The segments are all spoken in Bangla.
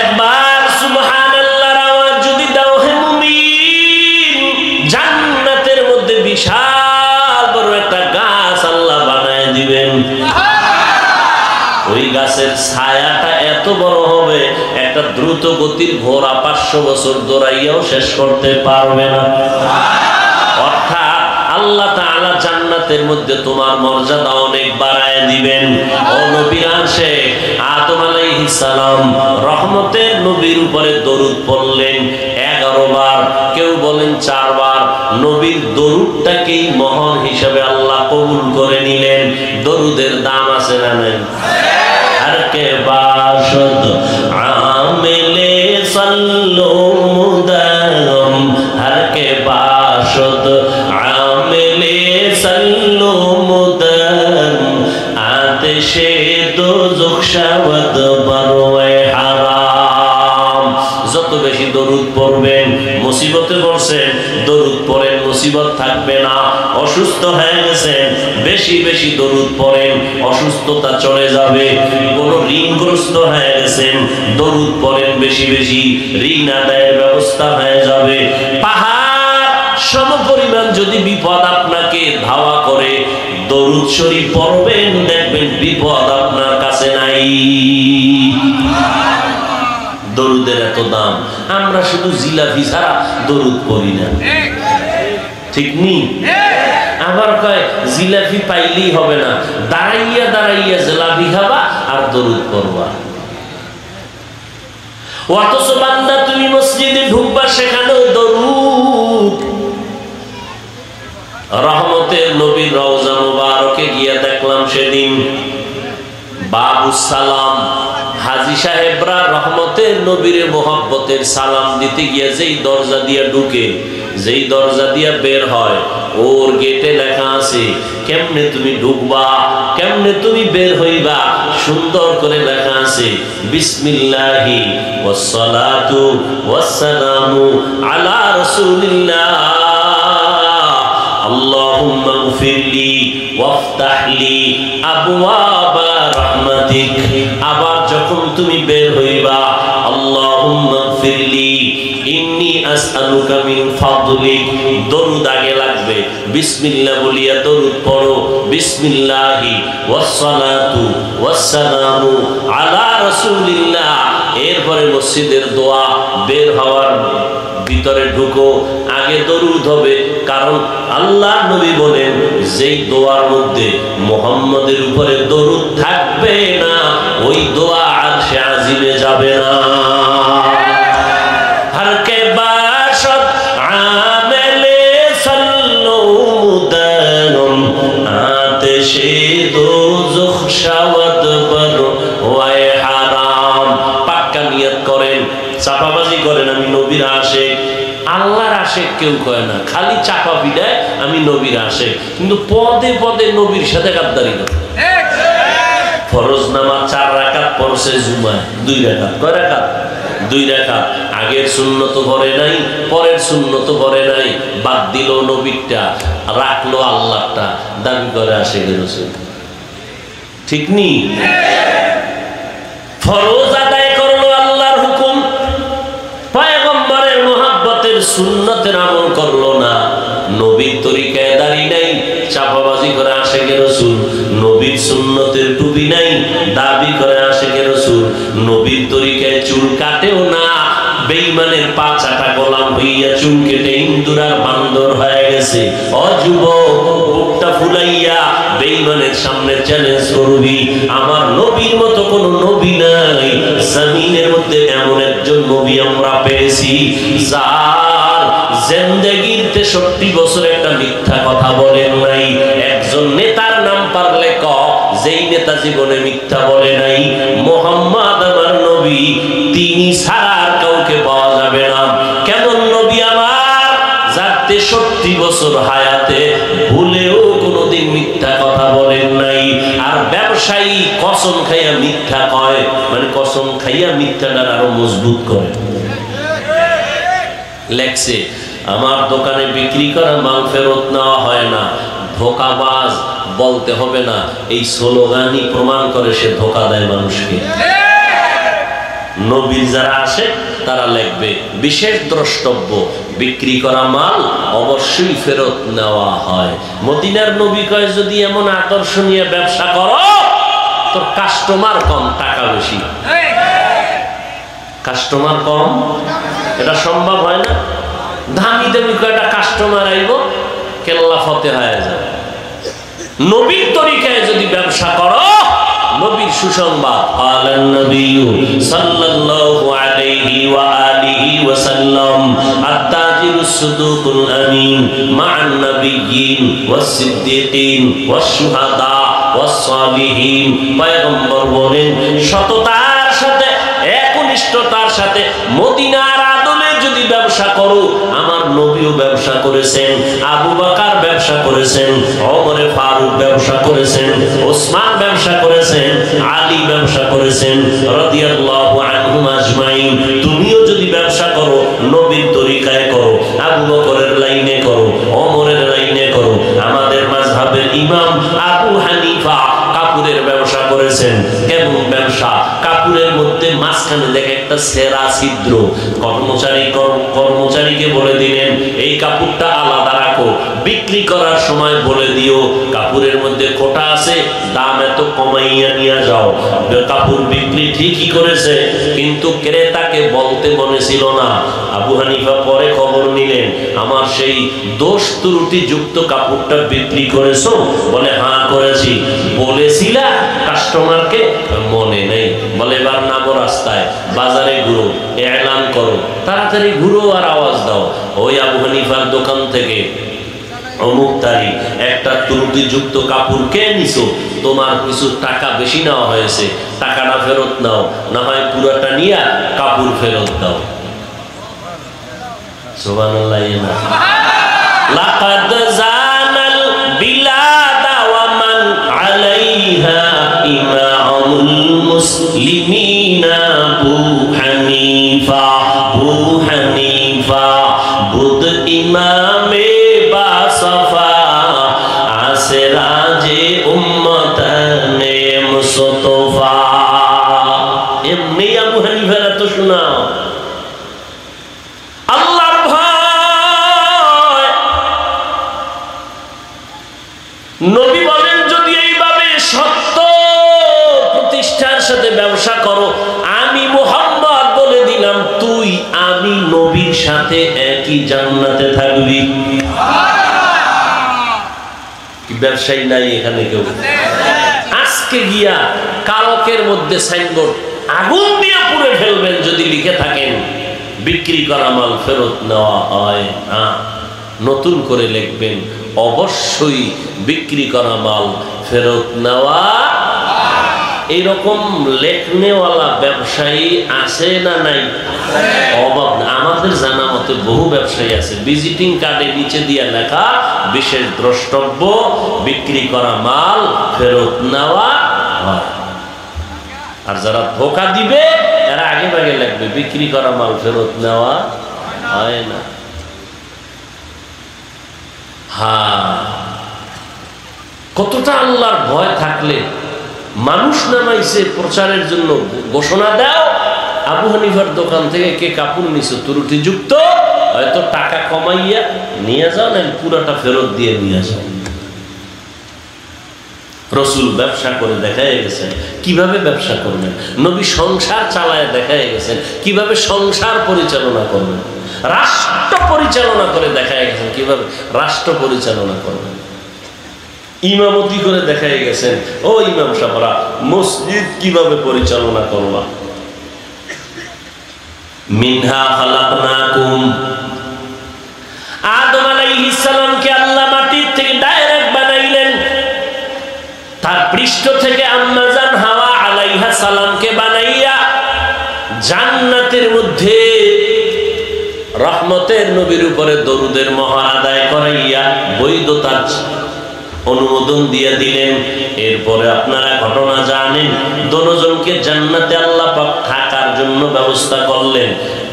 একবার সুবহানাল্লাহর আওয়াজ যদি দাও হে মুমিন, জান্নাতের মধ্যে বিশাল বড় একটা গাছ আল্লাহ বানায় দিবেন। ওই গাছের ছায়াটা এত বড় হবে, একটা দ্রুত গতির ঘোড়া 500 বছর দৌড়াইয়াও শেষ করতে পারবে না। অর্থাৎ আল্লাহ তাআলা জান্নাতের মধ্যে তোমার মর্যাদা অনেক বাড়ায় দিবেন। ও নবীর আশিক আদম আলাইহিস সালাম রহমতের নবীর উপরে দরুদ পড়লেন 11 বার, কেউ বলেন 4 বার। নবীর দরুদটাকেই মহান হিসাবে আল্লাহ কবুল করে নিলেন। দরুদের দাম আছে না নাই? हर के बाशद आमिले सल्लो मुदम, हर के बाशद आमिले सल्लो मुदम, आतिशे दोज़ख शवद बरवे हराम। যত বেশি দরুদ পড়বেন, মুসিবতে পড়ছেন দরুদ পড়েন, মুসিবত থাকবে না। অসুস্থ হয়ে গেছেন, বেশি বেশি দরুদ পড়েন, অসুস্থতা চলে যাবে। কোন ঋণগ্রস্ত হয়ে গেছেন, দরুদ পড়েন বেশি বেশি, ঋণ আদায়ের ব্যবস্থা হয়ে যাবে। পাহাড় সমপরিমাণ যদি বিপদ আপনাকে ধাওয়া করে, দরুদ শরীফ পড়বেন, দেখবেন বিপদ আপনার কাছে নাই। দরুদের এত দাম, আমরা শুধু জিলাপি ছাড়া দরুদ পড়ি না, ঠিক নি? আবার কয় জিলাপি পাইলেই হবে না, দাঁড়াইয়া দাঁড়াইয়া জিলাপি খাবা আর দরুদ পড়বা। অথচ বান্দা তুমি মসজিদে ঢুকবা, সেখানেও দরুদ। রহমতের নবীর রওজা মুবারকে গিয়া দেখলাম সেদিন বাবুস সালাম, হাজী সাহেবরা রহমতের নবীর মোহাব্বতের সালাম দিতে গিয়ে যেই দরজা দিয়া ঢুকে, যেই দরজা দিয়া বের হয়, ওর গেটে লেখা আছে কেমনে তুমি ঢুকবা, কেমনে তুমি বের হইবা। সুন্দর করে লেখা আছে বিসমিল্লাহি ওয়াসসালাতু ওয়াসসালামু আলা রাসূলিল্লাহ, আল্লাহুম্মা গফিরলি ওয়াফতাহলি আবওয়াবা রাহমাতিক। আবার যখন তুমি বের হইবা, আল্লাহুম্মা গফিরলি ইন্নী আসআলুকা মিন ফাদলিক, দরুদ আগে লাগবে। বিসমিল্লাহ বলিয়া দরুদ পড়ো, বিসমিল্লাহি ওয়াসসালাতু ওয়াসসালামু আলা রাসূলিল্লাহ। এরপরে মসজিদের দোয়া, বের হওয়ার ভিতরে ঢুকো, আগে দরুদ হবে। কারণ আল্লাহ নবী বলেন যেই দোয়ার মধ্যে মুহাম্মদের উপরে দরুদ থাকবে না, ওই দোয়া আরশে আজিমে যাবে না। हर के बाशद आमिले सल्लो मुदम, आतिशे दोज़ख शवद बरवे हराम। পাক্কা নিয়ত করেন, চাপাবাজি করেন আমি নবীর আশিক। আল্লাহর আশিক কেউ কয় না, খালি চাপা বিদায় আমি নবীর আশিক, কিন্তু পদে পদে নবীর সাথে গাদ্দারি করে। ফরজ নামাজ 4 রাকাত পড়ছে, জুমায় 2 রাকাত। কয় রাকাত? 2 রাকাত। আগের সুন্নত পড়ে নাই, পরের সুন্নত পড়ে নাই, বাদ দিল নবীরটা, রাখলো আল্লাহটা, দাবি করে আশিকের রাসূল। ঠিক নি? ফরজ আদায় করলো আল্লাহর হুকুম, পয়গম্বরের মুহাব্বতের সুন্নতের আমল করলো না, নবীর তরিকায় দাঁড়ি নাই, চাপাবাজি করে আশিকের রাসূল। নবীর সুন্নতের টুপি নাই, দাবি করে আশিকের রাসূল। নবীর তরিকায় চুল কাটেও না, বেঈমানের পা চাটা গোলাম হইয়া চুল কেটে ইন্দুরার বান্দর হয়ে গেছে। অযুবক, বুকটা ফুলাইয়া বেঈমানের সামনে চ্যালেঞ্জ করবি, আমার নবীর মতো কোন নবী নাই। জমিনের মধ্যে এমন একজন নবী আমরা পেয়েছি, যার জিন্দেগীর 63 বছর একটা মিথ্যা কথা বলেন নাই। একজন নেতার নাম পারলে ক, যেই নেতা জীবনে মিথ্যা বলে নাই। মুহাম্মদ আমার নবী, তিনি ছাড়া আর কাউকে পাওয়া যাবে না। কেমন নবী আমার, যার 63 বছর হায়াতে ভুলেও কোনোদিন মিথ্যা কথা বলেন নাই। আর ব্যবসায়ী কসম খাইয়া মিথ্যা কয়, মানে কসম খাইয়া মিথ্যাটা আরো মজবুত করে। লেখছে আমার দোকানে বিক্রি করা মাল ফেরত নেওয়া হয় না, ধোকাবাজ বলতে হবে না, এই স্লোগানই প্রমাণ করে সে ধোকা দেয় মানুষকে। নবীর যারা আসে তারা লিখবে বিশেষ দ্রষ্টব্য, বিক্রি করা মাল অবশ্যই ফেরত নেওয়া হয়। মদিনার নবী কয় যদি এমন আকর্ষণীয় ব্যবসা করো তোর কাস্টমার কম টাকা বেশি। কাস্টমার কম এটা সম্ভব হয় না। দামি দামি কয়টা কাস্টমার আইব কেল্লা ফতে হয়ে যাবে। নবীর তরিকায় যদি ব্যবসা করো, নবীর সুসংবাদ আলান নবী সাল্লাল্লাহু আলাইহি ওয়া আলিহি ওয়া সাল্লাম আত-তাজিরুস সুদুকুল আমিন মা'আন নাবিয়্যিন ওয়াস সিদ্দিকিন ওয়াস শুহাদা ওয়াস সালিহিন। পয়গম্বর বলেন সততার সাথে একনিষ্ঠতার সাথে মদিনার আদলে যদি ব্যবসা করো, আমার নবীও ব্যবসা করেছেন, আবু বকর ব্যবসা করেছেন, ওমরে ফারুক ব্যবসা করেছেন, ওসমান ব্যবসা করেছেন, আলী ব্যবসা করেছেন রাদিয়াল্লাহু আনহুম আজমাইন। তুমিও যদি ব্যবসা করো নবীর তরিকায় করো, আবু বকরের লাইনে করো, ওমরের লাইনে করো। আমাদের মাযহাবের ইমাম আবু হানিফা কাপড়ের ব্যবসা করেছেন। কেমন ব্যবসা? কাপড়ের মধ্যে মাঝখানে দেখে একটা সেরা ছিদ্র। কর্মচারীকে বলে দিলেন এই কাপড়টা আলাদা রাখো, বিক্রি করার সময় বলে দিও কাপড়ের মধ্যে খোটা আছে, দাম এত কমাইয়া নিয়ে যাও। কাপড় বিক্রি ঠিকই করেছে, কিন্তু ক্রেতাকে বলতে মনে ছিল না। আবু হানিফা পরে খবর নিলেন আমার সেই দোষ ত্রুটি যুক্ত কাপড়টা বিক্রি করেছো? বলে হ্যাঁ করেছি। বলেছিলা কাস্টমারকে? মনে নেই। বলে এবার নামো রাস্তায়, বাজারে ঘুরো, এলান করো, তাড়াতাড়ি ঘুরো আর আওয়াজ দাও ওই আবু হানিফার দোকান থেকে অমুক তারিখ একটা ত্রুটিযুক্ত কাপড় কে নিছো, তোমার কিছু টাকা বেশি নেওয়া হয়েছে, টাকাটা ফেরত নাও, না হয় পুরোটা নিয়ে কাপড় ফেরত দাও। সুবহানাল্লাহ। লাকাদ জানাল বিলাদা ওয়া মান আলাইহা ইমামুল মুসলিমিনা আবু হানিফা। আবু হানিফা বুদ ইমামে বাসফা আসে রাজে উম্মতানে মুস্তফা। এমনি আবু হানিফার এত শোনাও। আল্লাহর ভয়। নবী বলেন যদি এইভাবে সত্য প্রতিষ্ঠার সাথে ব্যবসা করো, আমি মুহাম্মদ বলে দিলাম তুই আমি নবীর সাথে একই জান্নাতে থাকবি। কি ব্যবসায়ী নাই এখানে কেউ? আজকে গিয়া কালকের মধ্যে সাইনবোর্ড আগুন দিয়ে পুড়ে ফেলবেন যদি লিখে থাকেন বিক্রি করা মাল ফেরত নেওয়া হয় না। নতুন করে লিখবেন অবশ্যই বিক্রি করা মাল ফেরত নেওয়া। এইরকম লেখনেওয়ালা ব্যবসায়ী আছে না নাই? অভাব না। আমাদের জানা মতে বহু ব্যবসায়ী আছে, ভিজিটিং কার্ডে নিচে দিয়ে লেখা বিশেষ দ্রষ্টব্য, বিক্রি করা মাল ফেরত নেওয়া হয়। আর যারা ধোকা দিবে এরা আগে ভাগে লিখবে বিক্রি করা মাল ফেরত নেওয়া হয় না। হ্যাঁ, কতটা আল্লাহর ভয় থাকলে মানুষ নামাইছে প্রচারের জন্য ঘোষণা দাও আবু হানিফার দোকান থেকে কে কাপড় নিছো ত্রুটিযুক্ত, হয়তো টাকা কমাইয়া নিয়ে যাও, না পুরাটা ফেরত দিয়ে নিয়ে যাও। রসুল ব্যবসা করে দেখায় গেছেন কিভাবে ব্যবসা করবেন, নবী সংসার চালায় দেখায় গেছেন কিভাবে সংসার পরিচালনা করবেন, রাষ্ট্র পরিচালনা করে দেখায় গেছেন কিভাবে রাষ্ট্র পরিচালনা করবেন, ইমামতি করে দেখায় গেছেন ও ইমাম সাহেবরা মসজিদ কিভাবে পরিচালনা করবা। মিনহা খালাকনাকুম, আদম আলাইহিস সালামকে আল্লাহ মাটির থেকে ডাইরেক্ট বানাইলেন, তার পৃষ্ঠ থেকে আম্মা জান হাওয়া আলাইহা সালামকে বানাইয়া জান্নাতের মধ্যে রহমতের নবীর উপরে দরুদের মহান আদায় করাইয়া বৈধতার অনুমোদন দিয়ে দিলেন। এরপরে আপনারা ঘটনা জানেন, দুজনকে জান্নাতে আল্লাহ পাক থাকার জন্য ব্যবস্থা করলেন,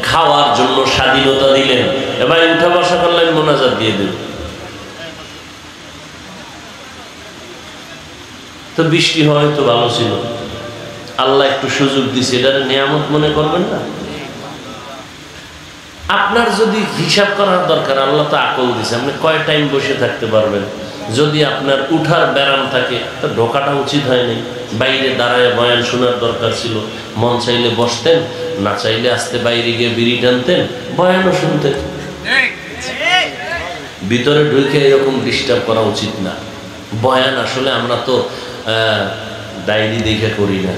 খাওয়ার জন্য স্বাধীনতা দিলেন। এবার উঠা বসা করলেন, মোনাজাত দিয়ে দিলেন। তো বৃষ্টি হয় তো ভালো ছিল, আল্লাহ একটু সুযোগ দিছে, এটা নিয়ামত মনে করবেন না? আপনার যদি হিসাব করার দরকার, আল্লাহ তো আকল দিছে, আপনি কয় টাইম বসে থাকতে পারবেন। যদি আপনার উঠার ব্যারাম থাকে তো ঢোকাটা উচিত হয়নি, বাইরে দাঁড়ায় বয়ান শোনার দরকার ছিল। মন চাইলে বসতেন, না চাইলে আস্তে বাইরে গিয়ে বিড়ি টানতেন, বয়ানও শুনতেন। ভিতরে ঢুকে এরকম ডিস্টার্ব করা উচিত না। বয়ান আসলে আমরা তো ডায়েরি দেখে করি না,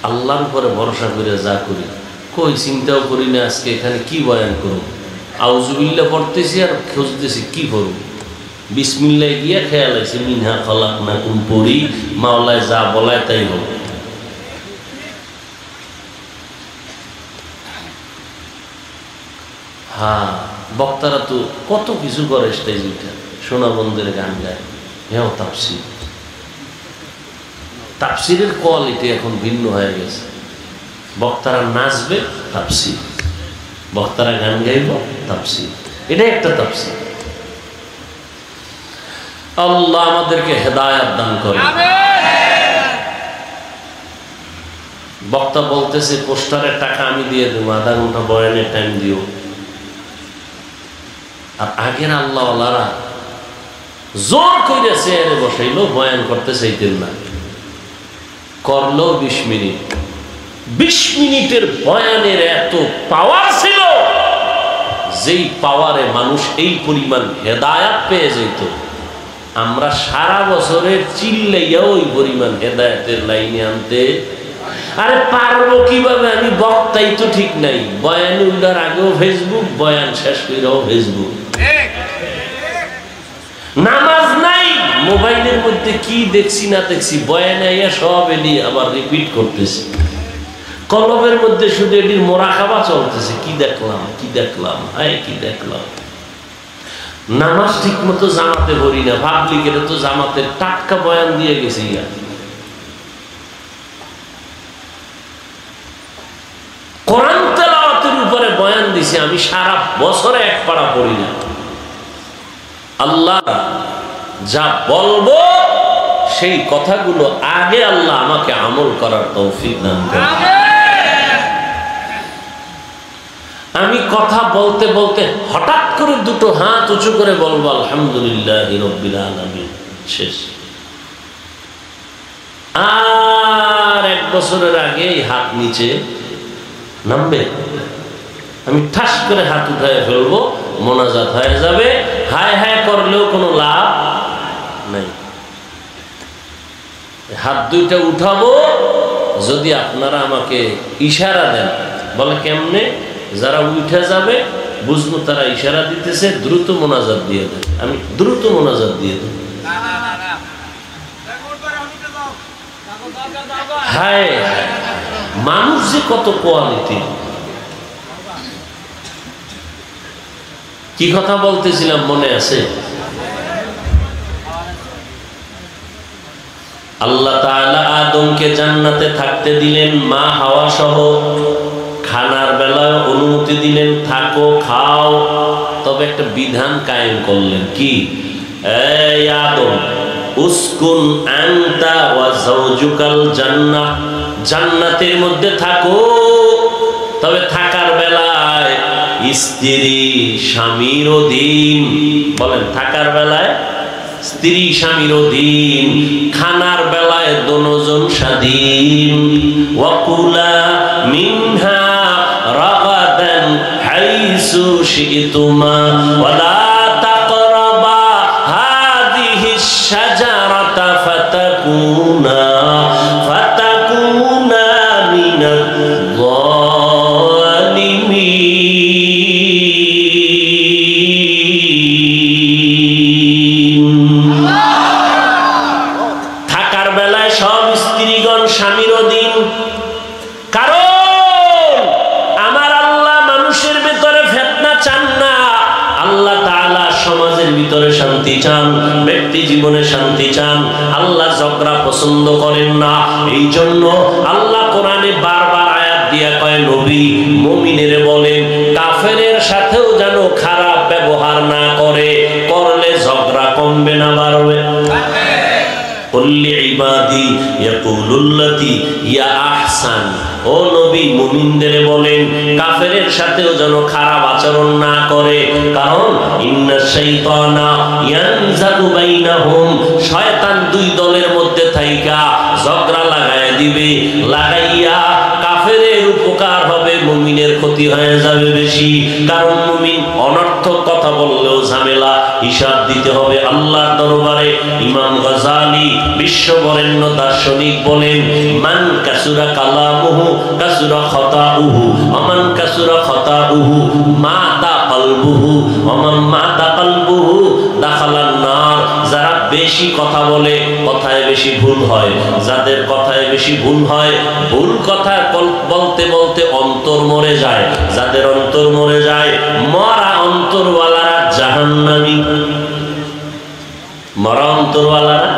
আল্লাহর উপরে ভরসা করে যা করি, কই চিন্তাও করি না আজকে এখানে কি বয়ান করব। আউযুবিল্লাহ পড়তেছি আর খুঁজতেছি কি করব। বিসমিল্লাহ গিয়া খেয়াল আছে মিনহা খালাকনাকুম পড়ি, মাওলায় যা বলায় তাই হবে। হ্যাঁ, বক্তারা তো কত কিছু করে স্টেজ উঠে, সোনা বন্ধের গান গায়, হ্যাঁ তাফসীর। তাফসীরের কোয়ালিটি এখন ভিন্ন হয়ে গেছে। বক্তারা নাচবে, তাফসীর। বক্তারা গান গাইব, তাফসীর। এটাই একটা তাফসীর। আল্লাহ আমাদেরকে হেদায়েত দান করে। বক্তা বলতেছে পোস্টারের টাকা আমি দিয়ে দেবো, আধা ঘন্টা বয়ানের টাইম দিও। আর আগের আল্লাহওয়ালারা জোর করে চেয়ারে বসাইলো, বয়ান করতে চাইতেন না, করলো 20 মিনিট। 20 মিনিটের বয়ানের এত পাওয়ার ছিল, যেই পাওয়ারে মানুষ এই পরিমাণ হেদায়েত পেয়ে যেত। আমরা সারা বছরের চিল্লাইয়া ওই পরিমাণ হেদায়েতের লাইনে আনতে আরে পারবো কিভাবে? আমি বক্তাই তো ঠিক নাই, বয়ান উল্টার আগেও ফেসবুক, বয়ান শেষ করেও ফেসবুক। নামাজ নাই, মোবাইলের মধ্যে কি দেখছি না দেখছি, বয়ান আইয়া সব এলি আবার রিপিট করতেছি। কলবের মধ্যে শুধু এটির মোরাকাবা চলতেছে, কি দেখলাম কি দেখলাম, হায় কি দেখলাম। নামাজ ঠিক মতো জামাতে পড়ি না, ভাবলি গেলে তো জামাতের টাটকা বয়ান দিয়ে গেছি। কোরআন তেলাওয়াতের উপরে বয়ান দিছি, আমি সারা বছরে এক পারা পড়ি না। আল্লাহ যা বলবো সেই কথাগুলো আগে আল্লাহ আমাকে আমল করার তৌফিক দান করেন। আমি কথা বলতে বলতে হঠাৎ করে দুটো হাত উঁচু করে বলবো আলহামদুলিল্লাহি রাব্বিল আলামিন, শেষ। আর 1 বছরের আগে এই হাত নিচে নামবে, আমি ঠাস করে হাত উঠায় ফেলবো, মোনাজাত হয়ে যাবে। হায় হায় করলেও কোনো লাভ নাই। হাত দুইটা উঠাবো যদি আপনারা আমাকে ইশারা দেন। বলে কেমনে? যারা উঠে যাবে বুঝবো তারা ইশারা দিতেছে, দ্রুত মোনাজাত দিয়ে দেন। আমি দ্রুত মোনাজাত দিয়ে দেব। হায় মানুষ যে কত কোয়ালিটি। কি কথা বলতেছিলাম মনে আছে? আল্লাহ তাআলা আদমকে জান্নাতে থাকতে দিলেন, মা হাওয়া সহ। খানার বেলায় অনুমতি দিলেন, থাকো খাও, তবে একটা বিধান কায়েম করলেন। কি? এই আদম, উসকুন আনতা ওয়া যাওজুকাল জান্নাহ, জান্নাতের মধ্যে থাকো, তবে থাকার বেলায় স্ত্রী স্বামীর অধীন। বলেন, থাকার বেলায় স্ত্রী স্বামীর অধীন, খানার বেলায় দোনোজন স্বাধীন। ওয়াকুলা মিনহা রাগাদান হাইসু শিতুমা ওয়ালা তাকরাবা হাদিহিশ শাজারাতা ফাতাকুনা মিনাল স্বামীর অধীন। কারণ আমার আল্লাহ মানুষের ভিতরে ফিতনা চান না। আল্লাহ তাআলা সমাজের ভিতরে শান্তি চান, ব্যক্তি জীবনে শান্তি চান। আল্লাহ ঝগড়া পছন্দ করেন না। এই জন্য আল্লাহ কোরআনে বারবার আয়াত দিয়া কয়, নবী মুমিনের বলেন কাফেরের সাথেও যেন খারাপ ব্যবহার না করে, করলে ঝগড়া কমবে না বাড়বে। কুল্লি ইবাদি ইয়াকুলুল্লাতি ইয়া আহসান। ও নবী, মুমিনদের বলেন কাফেরের সাথেও যেন খারাপ আচরণ না করে, কারণ ইন্নাশ শাইতানা ইয়ানজাগু বাইনাহুম, শয়তান দুই দলের মধ্যে থাইকা ঝগড়া লাগায় দিবে, লাগাইয়া কাফেরের উপকার হবে, মুমিনের ক্ষতি হয়ে যাবে বেশি। কারণ মুমিন অনর্থক কথা বললেও ঝামেলা, হিসাব দিতে হবে আল্লাহর দরবারে। ইমাম গাযালি বিশ্ববরেণ্য দার্শনিক বলেন, মান কাসুরা কালামুহু কাসুরা খাতাউহু, আমান কাসুরা খাতাউহু মাতা কলবুহু, আমান মাতা কলবুহু দাখালান নার। যারা বেশি কথা বলে, কথায় বেশি ভুল হয়, যাদের কথায় বেশি ভুল হয়, ভুল কথা বলতে বলতে অন্তর মরে যায়, যাদের অন্তর মরে যায়, মরা অন্তরওয়ালারা জাহান্নামী। মরা অন্তরওয়ালারা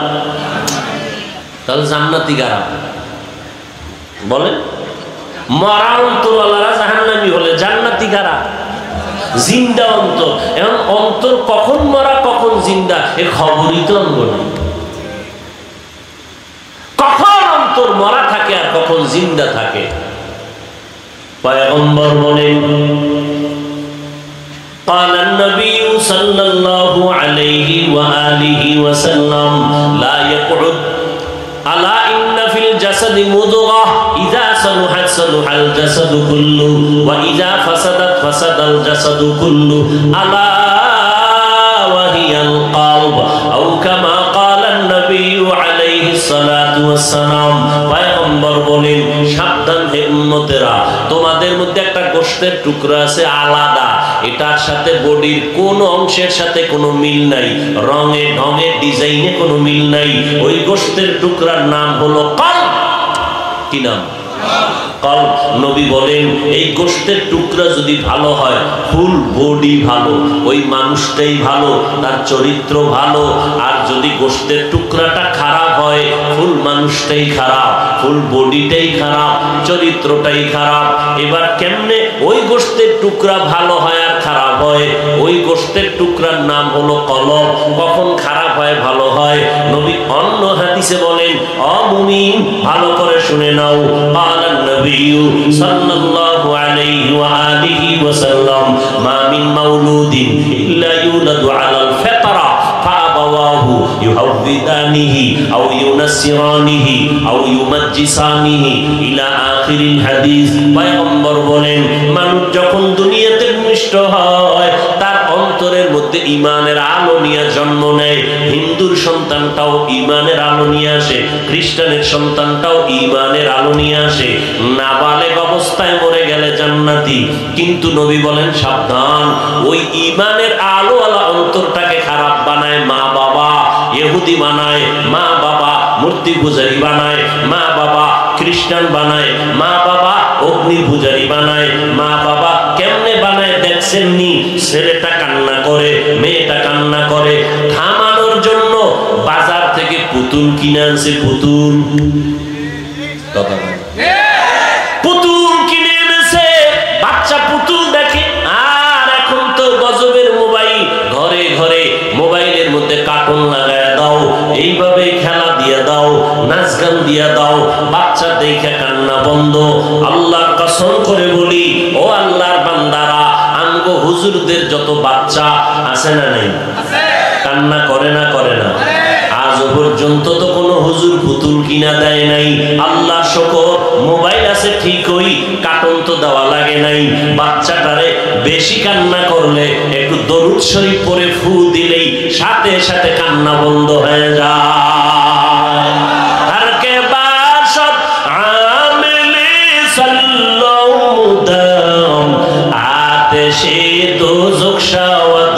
তাহলে জান্নাতি কারা? বলেন, মরা অন্তরওয়ালারা জাহান্নামী হলে জান্নাতি কারা? জিন্দা অন্তর। এখন অন্তর কখন মরা কখন জিন্দা এ খবরই তো আনবো না। কখন অন্তর মরা থাকে আর কখন জিন্দা থাকে? পয়গম্বর বলেন, قال النبي صلى الله عليه وآله وسلم لا يقعد ألا إن في الجسد مضغة إذا صلحت صلح الجسد كله وإذا فسدت فسد الجسد كله ألا وهي القلب أو كما قال النبي عليه الصلاة والسلام। পয়গম্বর বলেন, সাবধান হে উম্মতেরা, তোমাদের মধ্যে একটা গোশতের টুকরা আছে আলাদা, এটার সাথে বডির কোন অংশের সাথে কোনো মিল নাই, রঙে ঢঙে ডিজাইনে কোনো মিল নাই। ওই গোশতের টুকরার নাম হলো কলব। কি নাম? কলব। নবী বলেন, এই গোশতের টুকরা যদি ভালো হয়, ফুল বডি ভালো, ওই মানুষটাই ভালো, তার চরিত্র ভালো। আর যদি গোশতের টুকরাটা খারাপ হয়, ফুল মানুষটাই খারাপ, ফুল বডিটাই খারাপ, চরিত্রটাই খারাপ। এবার কেমনে ওই গোশতের টুকরা ভালো হয় আর খারাপ হয়? ওই গোশতের টুকরার নাম হলো কলব। কখন খারাপ হয় ভালো হয়? নবী অন্য হাদিসে বলেন, ও মুমিন ভালো করে শুনে নাও, قال النبي صلى الله عليه وآله وسلم ما من مولود إلا يولد على الفطرة فأبواه يهودانه أو ينصرانه أو يمجسانه إلى آخر الحديث। পয়গম্বর বলেন, মানুষ যখন দুনিয়াতে ভূমিষ্ঠ হয়, তার অন্তরের মধ্যে ঈমানের আলো নিয়ে জন্ম নেয়। হিন্দুর সন্তানটাও ঈমানের আলো নিয়ে আসে, খ্রিস্টানের সন্তানটাও ঈমানের আলো নিয়ে আসে। নাবালেগ অবস্থায় মরে গেলে জান্নাতি। কিন্তু নবী বলেন, সাবধান, ওই ঈমানের আলোওয়ালা অন্তরটাকে খারাপ বানায় মা বাবা, ইহুদি বানায় মা বাবা, মূর্তি পূজারী বানায় মা বাবা, খ্রিস্টান বানায় মা বাবা, অগ্নি পূজারী বানায় মা বাবা। কেমনে বানায় দেখছেন নি? ছেলেটা কান্না করে, মেয়েটা কান্না করে, থামানোর জন্য বাজার থেকে পুতুল কিনে আনছে। পুতুল পুতুল কিনে এনেছে, বাচ্চা পুতুল দেখে। আর এখন তো গজবের মোবাইল, ঘরে ঘরে মোবাইলের মধ্যে কার্টুন লাগায় দাও, এইভাবে খেলা দিয়ে দাও, নাচ গান দিয়ে দাও, বাচ্চা দেখে কান্না বন্ধ। আল্লাহর কসম করে বলি, ও আল্লাহর বান্দারা, আমগো হুজুরদের যত বাচ্চা আছে না নাই, কান্না করে না করে না? আজ পর্যন্ত তো কোনো হুজুর পুতুল কিনা দেয় নাই। আল্লাহ শুকর, মোবাইল আছে ঠিকই, কার্টুন তো দেওয়া লাগে নাই। বাচ্চাটারে বেশি কান্না করলে একটু দরুদ শরীফ পড়ে ফু দিলেই সাথে সাথে কান্না বন্ধ হয়ে যায়। আর কে বাসত আমিলি সাল্লাল্লাহু আতেশে দোজখ শাওয়াত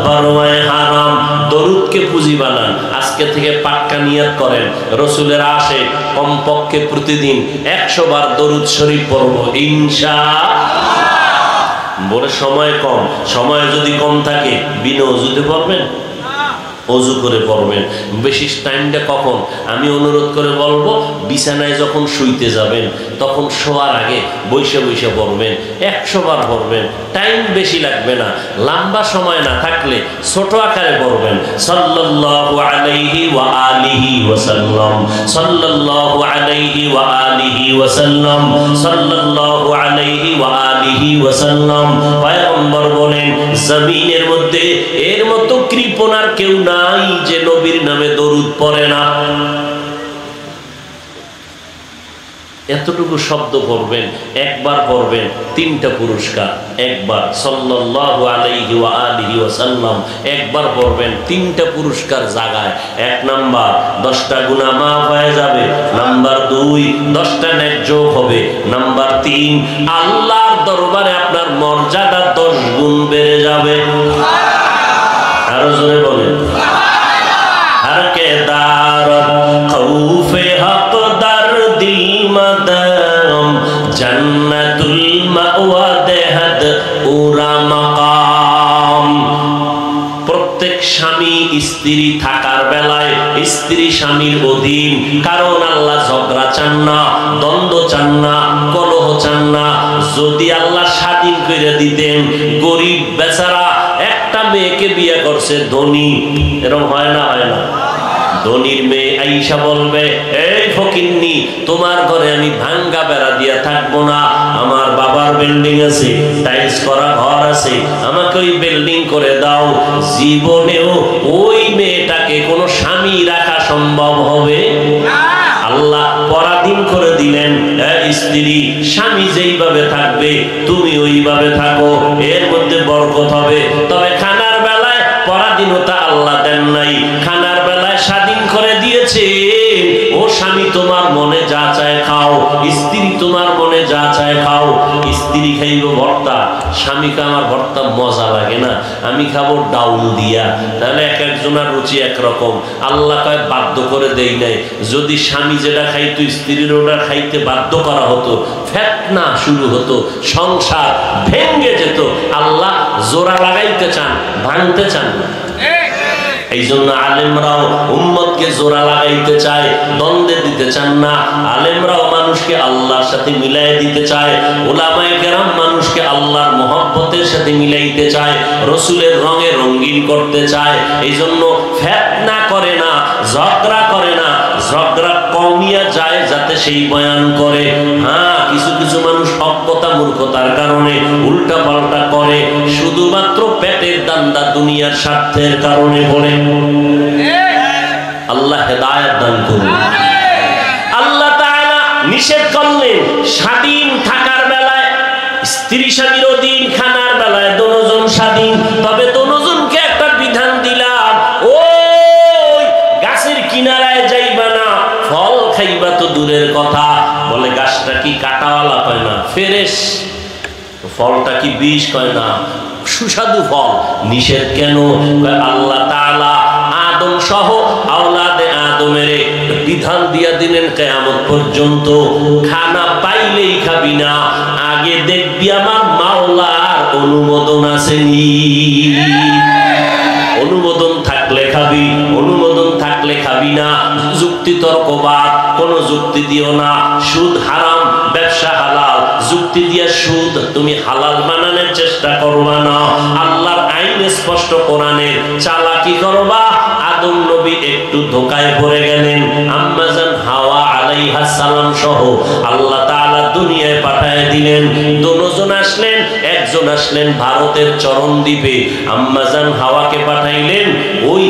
বরওয়ায়ে হারাম। দরুদকে পুঁজি বানান। আজকে থেকে পাক্কা নিয়ত করেন, রসুলের আসে কমপক্ষে প্রতিদিন 100 বার দরুদ শরীফ পড়ব ইনশাআল্লাহ। বলে সময় কম, সময় যদি কম থাকে বিনা ওযুতে পড়বেন, অজু করে পড়বেন। বেশি টাইমটা কখন? আমি অনুরোধ করে বলবো, বিছানায় যখন শুইতে যাবেন তখন শোয়ার আগে বইসে বইসে পড়বেন, 100 বার পড়বেন, টাইম বেশি লাগবে না। লম্বা সময় না থাকলে ছোট আকারে পড়বেন, সাল্লাল্লাহু আলাইহি ওয়া আলিহি ওয়াসাল্লাম, সাল্লাল্লাহু আলাইহি ওয়া আলিহি ওয়াসাল্লাম, সাল্লাল্লাহু আলাইহি ওয়া আলিহি ওয়াসাল্লাম। পয়গম্বর বলেন, জমিনের মধ্যে এর মতো কৃপণার কেউ নাই যে নবীর নামে দরুদ পড়ে না। এতটুকু শব্দ পড়বেন, একবার পড়বেন 3টা পুরস্কার। একবার সাল্লাল্লাহু আলাইহি ওয়া আলিহি ওয়াসাল্লাম একবার পড়বেন, 3টা পুরস্কার জাগায়। 1 নাম্বার 10টা গুনাহ মাফ হয়ে যাবে, নাম্বার 2 10টা নেক যোগ হবে, নাম্বার 3 আল্লাহর দরবারে আপনার মর্যাদা 10 গুণ বেড়ে যাবে। আরো জোরে বলেন, হর কে দারত খৌফে হক দিল মদম জান্নাতুল মাওয়া দেহদ উরা মাকাম। প্রত্যেক স্বামী স্ত্রী থাকার বেলায় স্ত্রী স্বামীর অধীন, কারণ আল্লাহ ঝগড়া চান না, দ্বন্দ্ব চান না, কলহ চান না। যদি আল্লাহ স্বাধীন করে দিতেন, গরিব বেচারা একটা মেয়েকে বিয়ে করছে ধনী, এরকম হয় না? হয় না? ধনীর মেয়ে আইসা বলবে, এই ফকিন্নি, তোমার ঘরে আমি ভাঙ্গা বেড়া দিয়া থাকবো না, আমার বাবার বিল্ডিং আছে, টাইলস করা ঘর আছে, আমাকে ওই বিল্ডিং করে দাও। জীবনেও ওই মেয়েটাকে কোনো স্বামী রাখা সম্ভব হবে? আল্লাহ পরাধীন করে দিলেন। স্ত্রী স্বামী যেইভাবে থাকবে তুমি ওইভাবে থাকো, এর মধ্যে বরকত হবে। তবে খানার বেলায় পরাধীনতা আল্লাহ দেন নাই, খানার বেলায় স্বাধীন করে দিয়েছে। ও স্বামী, তোমার মনে যা চায় খাও, স্ত্রী তোমার মনে যা চায় খাও। স্ত্রী খাইব ভর্তা, স্বামীকে আমার ভর্তা মজা লাগে না, আমি খাবো ডাউল দিয়া। তাহলে এক একজনের রুচি একরকম। আল্লাহ কয় বাধ্য করে দেই নাই। যদি স্বামী যেটা খাইতো স্ত্রীর ওটা খাইতে বাধ্য করা হতো, ফেতনা শুরু হতো, সংসার ভেঙে যেত। আল্লাহ জোড়া লাগাইতে চান, ভাঙতে চান না। এই জন্য আলেমরাও উম্মতকে জোড়া লাগাইতে চায়, দ্বন্দ্বে দিতে চান না। আলেমরাও মানুষকে আল্লাহর সাথে মিলাই দিতে চায়, উলামায়ে কেরাম মানুষকে আল্লাহর মহব্বতের সাথে মিলাইতে চায়, রসুলের রঙে রঙিন করতে চায়। এই জন্য ফিতনা করে না, ঝগড়া করে না, ঝগড়া কমিয়া যায় যাতে সেই বয়ান করে। হ্যাঁ, কিছু কিছু মানুষ অজ্ঞতা মূর্খতার কারণে উল্টা পাল্টা করে, শুধুমাত্র পেটের দান্দা দুনিয়ার স্বার্থের কারণে পড়ে। আল্লাহ হেদায়েত দান করুন। আল্লাহ তাআলা নিষেধ করলেন স্বাধীন থাকার বেলায় স্ত্রী স্বামীর অধীন, খানার বেলায় দুজন স্বাধীন। তবে দুজনকে একটা বিধান দিলাম, ওই গাছের কিনারায় যাইবা না, ফল খাইবা তো দূরের কথা। বলে গাছটা কি কাটাওয়ালা কয় না, ফেরেশ। ফলটা কি বিষ কয় না, সুস্বাদু ফল। নিষেধ কেন? আল্লাহ তাআলা আদম সহ আওলাদে আদমের বিধান দিয়া দিলেন কিয়ামত পর্যন্ত খানা পাইলেই খাবি না, আগে দেখবি আমার মাওলার অনুমোদন আসেনি। অনুমোদন থাকলে খাবি, অনুমোদন থাকলে খাবি না। যুক্তি তর্কবাদ কোন যুক্তি দিও না। সুদ হারাম, ব্যবসা হালাল, যুক্তি দিয়া সুদ তুমি হালাল বানানোর চেষ্টা করবা না। আল্লাহর আইন স্পষ্ট, কোরআনের চালাকি করবা। আদম নবী একটু ধোকায় পড়ে গেলেন, আম্মা জান হাওয়া আলাইহিস সালাম সহ আল্লাহ তাআলা দুনিয়ায় পাঠিয়ে দিলেন। দুজন আসলেন, একজন আসলেন ভারতের চরণদ্বীপে, আম্মা জান হাওয়াকে পাঠাইলেন ওই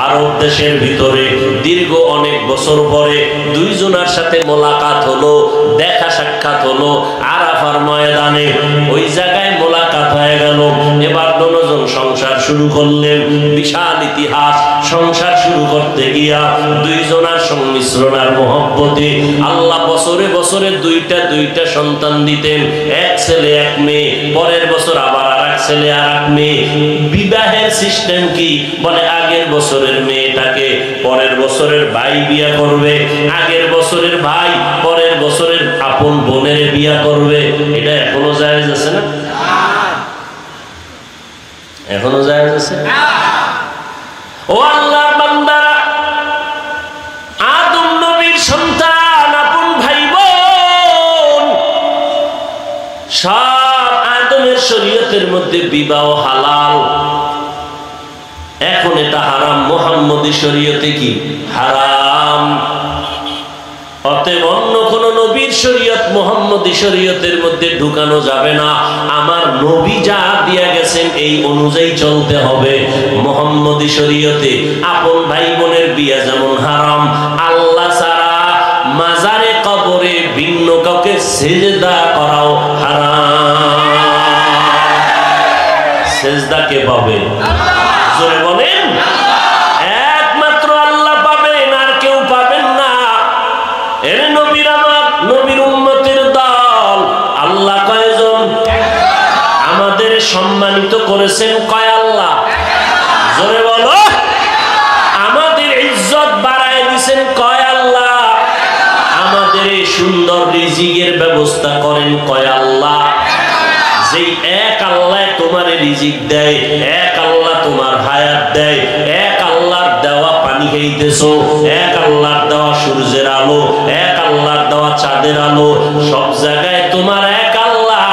আরব দেশের ভিতরে। দীর্ঘ অনেক বছর পরে দুইজনের সাথে মোলাকাত হলো, দেখা সাক্ষাৎ হলো আরাফার ময়দানে। ওই জায়গায় মোলাকাত হয়ে গেল। এবার দুজন সংসার শুরু করলেন। বিশাল ইতিহাস। সংসার শুরু করতে গিয়া দুইজনের সংমিশ্রণ আর মহব্বতে আল্লাহ বছরে বছরে দুইটা সন্তান দিতেন, এক ছেলে এক মেয়ে। পরের বছর আবার আর এক ছেলে আর এক মেয়ে। বিবাহের সিস্টেম কি? বলে আগের বছরের মেয়েটাকে পরের বছরের ভাই বিয়া করবে, আগের বছরের ভাই পরের বছরের আপন বোনের বিয়া করবে। এটা এখনো জায়েজ আছে না? এখনো জায়েজ আছে? ও আল্লাহর শরীয়তের মধ্যে বিবাহ হালাল, এখন এটা হারাম, মুহাম্মদী শরীয়তে কি হারাম। অতএব অন্য কোন নবীর শরীয়ত মুহাম্মদী শরীয়তের মধ্যে ঢুকানো যাবে না। আমার নবী যা দিয়া গেছেন এই অনুযায়ী চলতে হবে। মুহাম্মদী শরীয়তে আপন ভাই বোনের বিয়ে যেমন হারাম, আল্লাহ ছাড়া মাজারে কবরে ভিন্ন কাউকে সিজদা করাও হারাম। সিজদা কে পাবে? জোরে বলেন। একমাত্র আল্লাহ পাবেন, আর কেউ পাবেন না। এর নবীর আমার নবীর উম্মতের দল। আল্লাহ কয়জন? আমাদের সম্মানিত করেছেন কয় আল্লাহ? জোরে বলো। আমাদের ইজ্জত বাড়ায় দিয়েছেন কয় আল্লাহ? আমাদের এই সুন্দর রিজিকের ব্যবস্থা করেন কয় আল্লাহ? যেই এক আল্লাহ তোমার রিজিক দেয়, এক আল্লাহ তোমার হায়াত দেয়, এক আল্লাহর দেওয়া পানি খাইতেছো, এক আল্লাহর দেওয়া সূর্যের আলো, এক আল্লাহর দেওয়া চাঁদের আলো, সব জায়গায় তোমার এক আল্লাহ।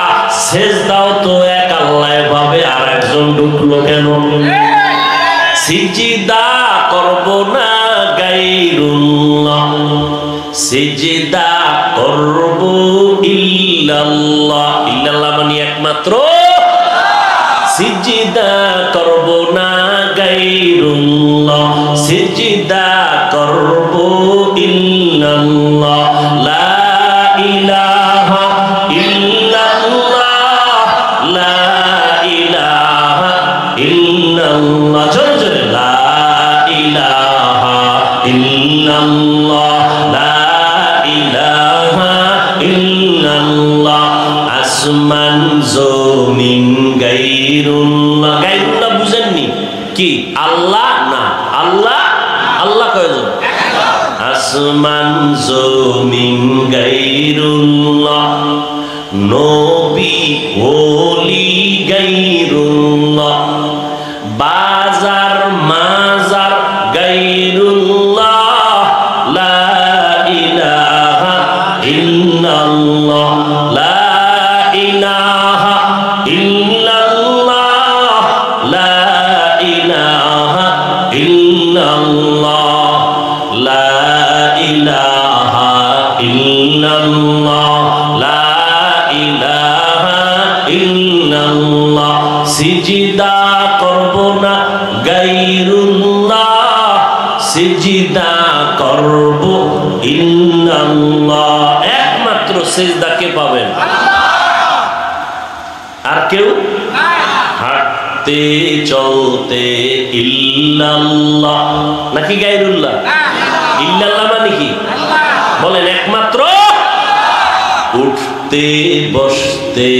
সেজদাও তো এক আল্লাহ ভাবে, আর একজন ঢুকলো কেন? সিজদা করব না গায়রুল্লাহ, সিজদা করব ইল্লাল্লাহ। ইল্লাল্লাহ মানে একমাত্র। সিজদা করব না গায়রুল্লাহ, সিজদা করব ইল্লাল্লাহ। লা ইলাহা ইল্লাল্লাহ, লা ইলাহা ইল্লাল্লাহ। জোরে জোরে লা ইলাহা ইল্লাল্লাহ, লা ইলাহা ইল্লাল্লাহ। আসমান জমিন গায়রুল্লাহ। গায়রুল্লাহ বুঝেননি কি? আল্লাহ না। আল্লাহ আল্লাহ কয়জন? আসমান জমিন গায়রুল্লাহ, নবী ওলি গায়রুল্লাহ, বাজার মাজার গায়রুল্লাহ। লা ইলাহা ইল্লাল্লাহ, লা ইলাহা ইল্লাল্লাহ, লা ইলাহা ইল্লাল্লাহ, লা ইলাহা ইল্লাল্লাহ, লা ইলাহা ইল্লাল্লাহ। সিজদা করব না গায়রুল্লাহ, সিজদা করব ইল্লাল্লাহ। একমাত্র সিজদা কে পাবেন? আর কেউ? হাঁটতে চলতে ইল্লাল্লাহ নাকি গায়রুল্লাহ? ইল্লাল্লাহ মানে কি বলেন? একমাত্র। উঠতে বসতে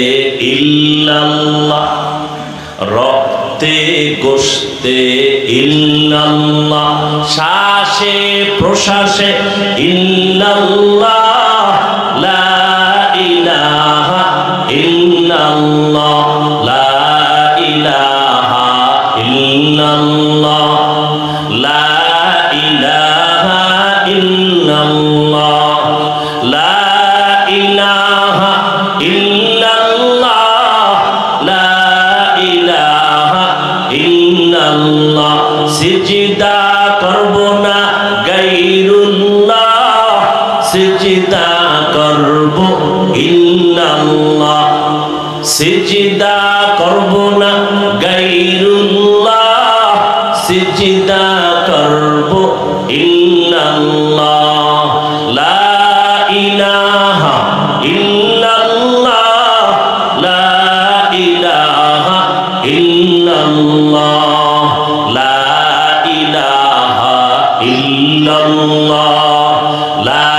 ইল্লাল্লাহ, রক্তে গোশতে ইল্লাল্লাহ, শ্বাসে প্রশ্বাসে ইল্লাল্লাহ। লা ইলাহা ইল্লাল্লাহ, লা ইলাহা ইল্লাল্লাহ, লা ইলাহা ইল্লাল্লাহ, লা ইলাহা ইল্লাল্লাহ, লা ইলাহা ইল্লাল্লাহ। সিজদা করব না গায়রুল্লাহ, সিজদা করব ইল্লাল্লাহ, সিজদা করব না গায়রুল্লাহ, সিজদা করব ইল্লাল্লাহ। লা ইলাহা ইল্লাল্লাহ, লা ইলাহা ইল্লাল্লাহ, লা ইলাহা ইল্লাল্লাহ, লা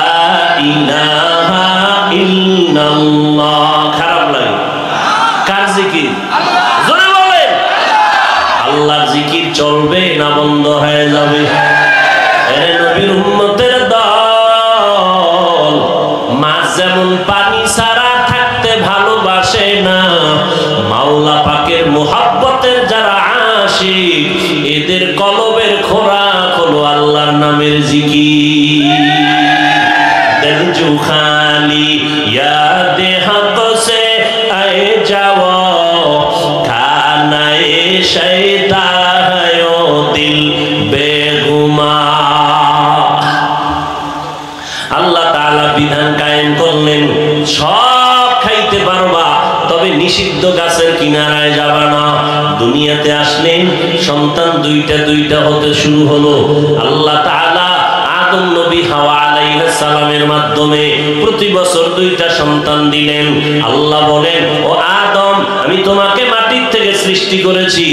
ইলাহা ইল্লাল্লাহ। খারাপ লাগে? কার জিকির? জোরে বলেন। আল্লাহর জিকির চলবে না বন্ধ হয়ে যাবে? এর নবীর উম্মতের দল। মাছ যেমন পানি ছাড়া থাকতে ভালোবাসে না, মাওলা পাকের মুহাব্বতের যারা আশিক, এদের কলবের খোরাক হলো আল্লাহর নামের জিকির। দিল জু খালি ইয়াদ হক সে আয়ে যাওয়া, शैता है ओ दिल बेगुमा। আল্লাহ তাআলা বিধান কায়েম করলেন, সব খাইতে পারবা, তবে নিষিদ্ধ গাছের কিনারায় যাবা না। দুনিয়াতে আসলেন, সন্তান দুইটা দুইটা হতে শুরু হলো। আল্লাহ তাআলা আদম নবী হাওয়া আলাইহিস সালামের মাধ্যমে প্রতি বছর দুইটা সন্তান দিলেন। আল্লাহ বলেন, ও আদম, আমি তোমাকে মাটির থেকে সৃষ্টি করেছি,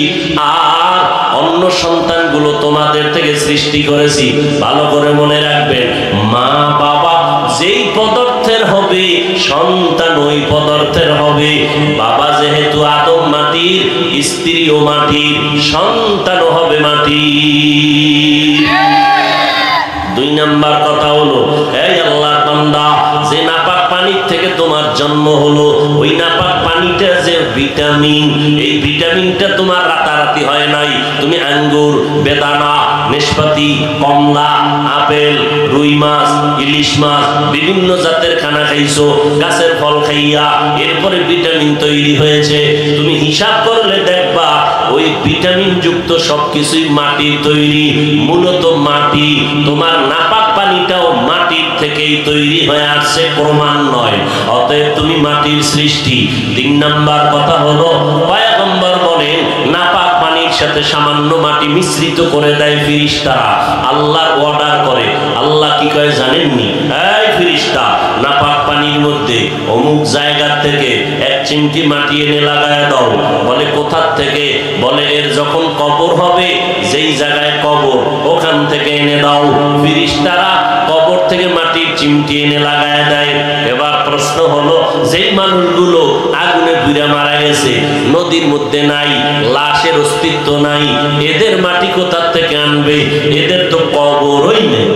আর অন্য সন্তানগুলো তোমাদের থেকে সৃষ্টি করেছি। ভালো করে মনে রাখবেন, মা বাবা যেই পদার্থের হবে, সন্তান ওই পদার্থের হবে। বাবা যেহেতু আদম মাটির, স্ত্রীও মাটির, সন্তানও হবে মাটির। দুই নাম্বার কথা হলো, এই আল্লাহর বান্দা, যে নাপাক পানির থেকে তোমার জন্ম হলো, ওই নাপাক পানিটা যে ভিটামিন, এই ভিটামিনটা তোমার রাতারাতি হয় নাই। তুমি আঙ্গুর, বেদানা, নাশপাতি, কমলা, আপেল, রুই মাছ, ইলিশ মাছ, বিভিন্ন জাতের খানা খাইছো, গাছের ফল খাইয়া এরপরে ভিটামিন তৈরি হয়েছে। তুমি হিসাব করলে দেখবা ওই ভিটামিন যুক্ত সবকিছুই মাটির তৈরি। মূলত মাটি, তোমার নাপাক পানিটাও মাটির থেকেই তৈরি হয়ে আসছে, প্রমাণ নয়। অতএব তুমি মাটির সৃষ্টি। তিন নাম্বার কথা হলো, পয়গম্বর বলেন, নাপাক পানির সাথে সামান্য মাটি মিশ্রিত করে দেয় ফেরেশতারা। আল্লাহর অর্ডার করে। আল্লাহ কি কয় জানেননি? এই ফেরেশতা, নাপাক পানির মধ্যে অমুক জায়গা থেকে এক চিমটি মাটি এনে লাগায় দাও। বলে কোথার থেকে? বলে এর যখন কবর হবে, যেই জায়গায় কবর, ওখান থেকে এনে দাও। ফেরেশতারা কবর থেকে মাটির চিমটি এনে লাগায় দেয়। এবার প্রশ্ন হলো, যেই মানুষগুলো আগুনে পুড়ে মারা গেছে, নদীর মধ্যে নাই, লাশের অস্তিত্ব নাই, এদের মাটি কোথার থেকে আনবে? এদের তো কবরই নেই।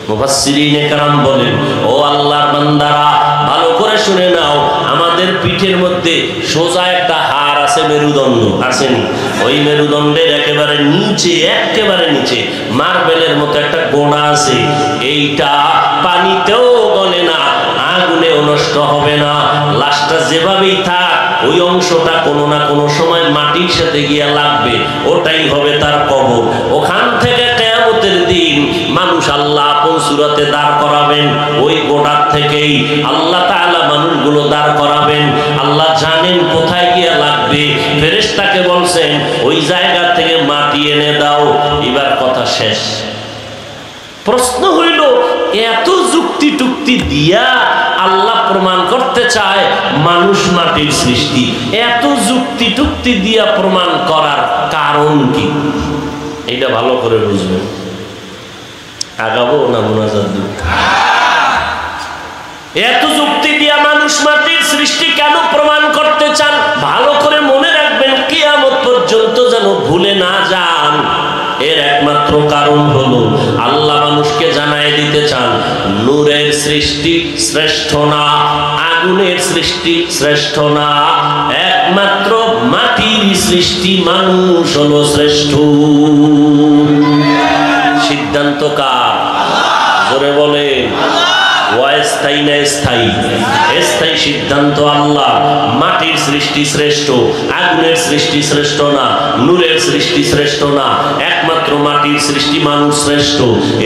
মুফাসসিরিনে কেরাম বলেন, ও আল্লাহর বান্দারা, ভালো করে শুনে নাও, আমাদের পিঠের মধ্যে সোজা একটা হাড় আছে, মেরুদণ্ড, আসেনি? ওই মেরুদণ্ডের একেবারে নিচে, একেবারে নিচে মার্বেলের মতো একটা গোড়া আছে। এইটা পানিতেও গলে না, আগুনেও নষ্ট হবে না। লাশটা যেভাবেই থাক, ওই অংশটা কোনো না কোনো সময় মাটির সাথে গিয়া লাগবে, ওটাই হবে তার কবর। ওখান থেকে কিয়ামতের দিন মানুষ আল্লাহ আপন সূরতে দাঁড় করাবেন। ওই গোড়ার থেকেই আল্লাহ তাআলা মানুষগুলো দাঁড় করাবেন। আল্লাহ জানেন কোথায় গিয়া লাগবে। ফেরেশতাকে বলছেন, ওই জায়গা থেকে মাটি এনে দাও। এবার কথা শেষ। প্রশ্ন হইল, এত যুক্তি টুক্তি দিয়া আল্লাহ প্রমাণ করতে চায় মানুষ মাটির সৃষ্টি, এত যুক্তি টুক্তি দিয়া প্রমাণ করার কারণ কি? এটা ভালো করে বুঝবেন। আগাবো না মুনাজাত দিব? এত যুক্তি দিয়া মানুষ মাটির সৃষ্টি কেন প্রমাণ করতে চান? ভালো করে মনে রাখবেন, কিয়ামত পর্যন্ত যেন ভুলে না যান। এর একমাত্র কারণ হলো, আল্লাহ মানুষকে জানায় দিতে চান, নূরের সৃষ্টি শ্রেষ্ঠ না, আগুনের সৃষ্টি শ্রেষ্ঠ না, একমাত্র মাটির সৃষ্টি মানুষ হলো শ্রেষ্ঠ। সিদ্ধান্ত কার? জোরে বলেন। অস্থায়ী না স্থায়ী? স্থায়ী সিদ্ধান্ত আল্লাহ। মাটির সৃষ্টি শ্রেষ্ঠ, আগুনের সৃষ্টি শ্রেষ্ঠ না, নূরের সৃষ্টি শ্রেষ্ঠ না, একমাত্র মাটির সৃষ্টি মানুষ শ্রেষ্ঠ।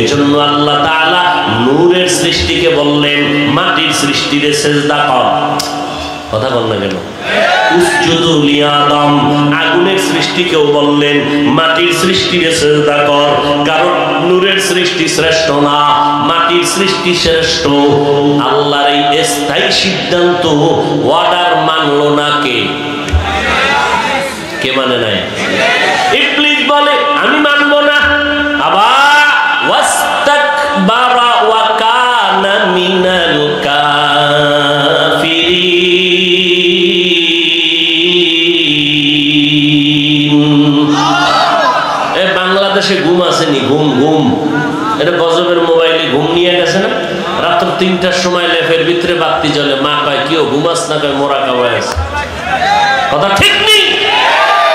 এজন্য আল্লাহ তাআলা নূরের সৃষ্টিকে বললেন, মাটির সৃষ্টিরে সিজদা কর। কথা বল না কেন? উসজুদু লিআদম। আগুনের সৃষ্টিকেও বললেন, মাটির সৃষ্টিকে সিজদা কর, কারণ নূরের সৃষ্টি শ্রেষ্ঠ না, মাটির সৃষ্টি শ্রেষ্ঠ। আল্লাহর এই স্থায়ী সিদ্ধান্ত অর্ডার মানলো না কে? কে মানে নাই? ইবলিস বলে আমি মানব না। আবার ওয়াস্তাকবারা ওয়া কানা মিনাল বাংলাদেশে ঘুম আসেনি, ঘুম ঘুম এটা গজবের মোবাইলে ঘুম নিয়ে গেছে না? রাত্র ৩টার সময় লেফের ভিতরে বাতি জ্বলে, মা কয় কেউ ঘুমাস না, কয় মোরা খাওয়ায় আছে। কথা ঠিক নেই।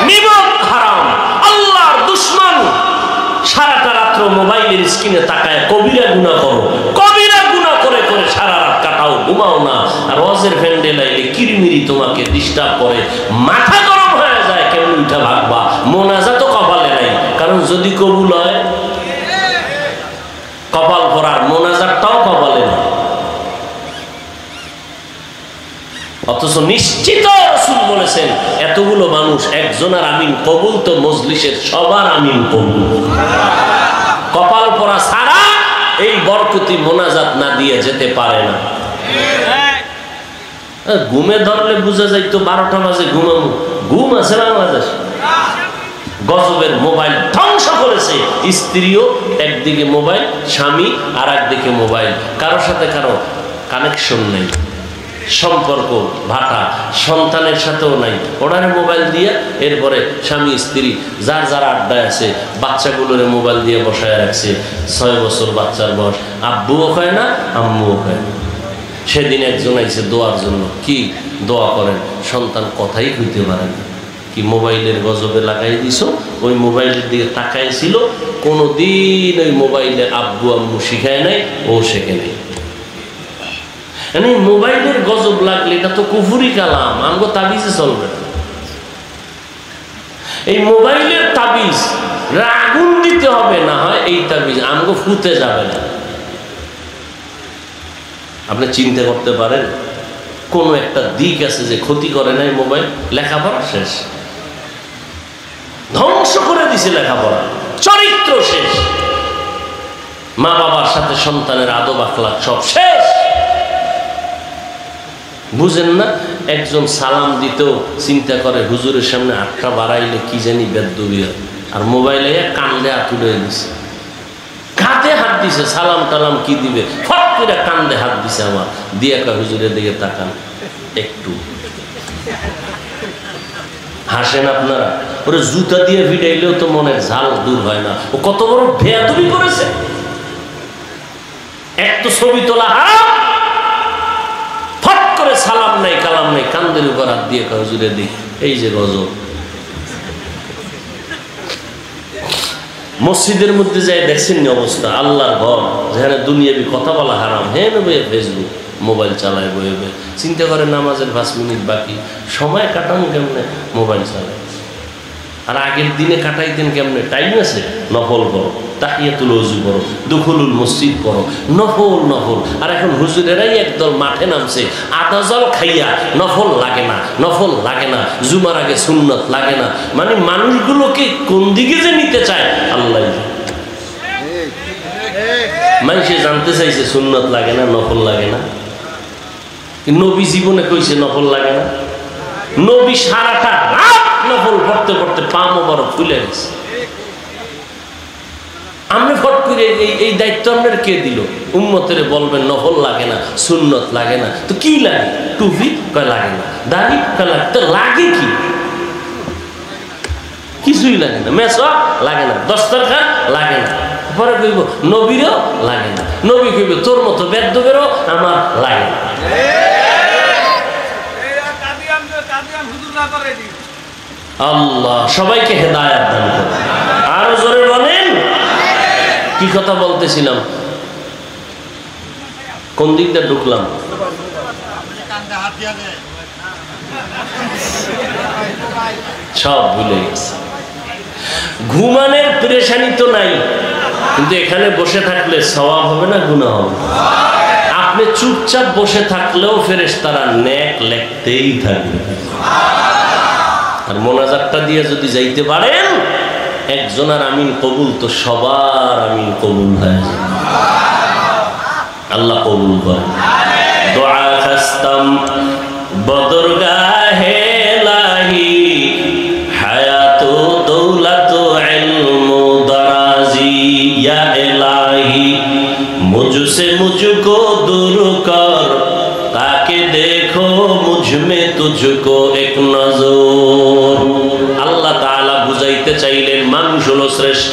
নিমক হারাম, আল্লাহর দুশমন। সারাটা রাত্র মোবাইলের স্ক্রিনে তাকায় কবিরা গুনাহ করো, কবিরা গুনাহ করে করে সারা রাত কাটাও, ঘুমাও না। আর ওয়াজের প্যান্ডেল আইলে কিরমিরি তোমাকে ডিস্টার্ব করে, মাথা গরম হয়ে যায়। কেমন উঠা ভাগবা, মোনাজাত কপালে নাই। কারণ যদি কবুল হয় কপাল পড়ার, মোনাজাতটাও কপালে নাই। অথচ নিশ্চিত রাসূল বলেছেন এতগুলো মানুষ একজনের আমিন কবুল তো মজলিসের সবার আমিন কবুল। কপাল পড়া ছাড়া এই বরকতি মোনাজাত না দিয়ে যেতে পারে না। ঘুমে ধরলে বুঝা যাইতো 12টা বাজে ঘুমাবো, ঘুম আছে বাংলাদেশ। গজবের মোবাইল ধ্বংস করেছে। স্ত্রীও একদিকে মোবাইল, স্বামী আর একদিকে মোবাইল, কারোর সাথে কারো কানেকশন নেই, সম্পর্ক ভাটা, সন্তানের সাথেও নাই। ওনারে মোবাইল দিয়ে এরপরে স্বামী স্ত্রী যার যার আড্ডায় আছে, বাচ্চাগুলোরে মোবাইল দিয়ে বসায় রাখছে। 6 বছর বাচ্চার বয়স, আব্বুও খায় না আম্মুও খায় না। সেদিন একজন আইছে দোয়ার জন্য, কি দোয়া করেন, সন্তান কথাই কইতে পারে না। কি মোবাইলের গজবে লাগাই দিছো? ওই মোবাইলের দিকে তাকাইছিল, কোনোদিন ওই মোবাইলে আব্বু আম্মু শিখায় নাই, ও শেখে নাই। মোবাইলের গজব লাগলে এটা তো কুফুরি কালাম, আমগো তাবিজে চলবে না। এই মোবাইলের তাবিজ আগুন দিতে হবে, না হয় এই তাবিজ আমগো ফুতে যাবে না। আপনি চিন্তা করতে পারেন কোন একটা দিক আছে যে ক্ষতি করে নাই মোবাইল? লেখাপড়া শেষ, ধ্বংস করে দিছে লেখাপড়া, চরিত্র শেষ, মা বাবার সাথে সন্তানের আদব আখলাক সব শেষ। বুঝেন না? একজন সালাম দিতেও চিন্তা করে হুজুরের সামনে হাতটা বাড়াইলে কি জানি বেদ্যবি হয়, আর মোবাইলে কান্দে হাত উড়ে দিছে, কাঁধে হাত দিছে, সালাম টালাম কি দিবে, ফট করে কান্দে হাত দিছে। আমার দিয়ে একটা হুজুরের দিকে তাকান, একটু হাসেন আপনারা। ওরে জুতা দিয়ে ভিড়াইলেও তো মনের ঝাল দূর হয় না। ও কত বড় বেয়াদবি করেছে। এক তো ছবি তোলা হাত, ফট করে সালাম নাই কালাম নাই, কান্দের উপর হাত দিয়ে হুজুরে দিই। এই যে গজব। মসজিদের মধ্যে যাই দেখছেন অবস্থা, আল্লাহর ঘর যেখানে দুনিয়াবি কথা বলা হারাম, হ্যাঁ বইয়ে ফেসবুক মোবাইল চালায় বইয়ে বইয়ে। চিন্তা করে নামাজের 5 মিনিট বাকি, সময় কাটান কেমনে? মোবাইল চালায়। আর আগের দিনে কাটাইতেন কেমনে? টাইম আছে, নফল করো, তাহিয়াতুল ওযু করো, দুখুলুল মসজিদ করো, নফল নফল। আর এখন হুজুরেরাই একদল মাঠে নামছে, আদা জল খাইয়া নফল লাগে না, নফল লাগে না, জুমার আগে সুন্নত লাগে না। মানে মানুষগুলোকে কোন দিকে যে নিতে চায় আল্লাহ। মানুষে জানতে চাইছে সুন্নত লাগে না, নফল লাগে না। নবী জীবনে কইছে নফল লাগে না? নবী সারাটা রাত নফল পড়তে পড়তে পা মোবারক ফুলে গেছে। আপনি ফট করে এই দায়িত্ব আপনার কে দিল? উম্মতের বলবেন নফল লাগে না, সুন্নত লাগে না, তো কি লাগে? টুপি কয় লাগে না, দাড়ি কয় লাগে, তো লাগে কি? কিছুই লাগে না। মেসওয়াক লাগে না, দস্তরখান লাগে না। পরে কইব নবীরও লাগে না। নবী কইব তোর মতো বেদ্যবেরও আমার লাগে না। আল্লাহ সবাইকে হেদায়েত দান করুন। আরো জোরে বলেন। কি কথা বলতেছিলাম? কোন দিক দিয়ে ঢুকলাম? সব ভুলে গেছে। ঘুমানোর পেরেশানি তো নাই, কিন্তু এখানে বসে থাকলে সওয়াব হবে না গুনাহ হবে? আপনি চুপচাপ বসে থাকলেও ফেরেশতারা নেক লিখতেই থাকবে। আর মোনাজাতটা দিয়ে যদি যাইতে পারেন, একজনের আমিন কবুল তো সবার আমিন কবুল হয়। আল্লাহ কবুল করেন। দোয়া খাস্তাম বদরগাহে লাহি হায়াতু দৌলাতু ইলমু দারাজি ইয়া ইলাহি মুঝসে মুঝকো দূর কর তাকে দেখো মুঝমে তুঝকো এক নজর। আল্লাহ তাআলা বুঝাইতে চাইলেন মানুষ হলো শ্রেষ্ঠ,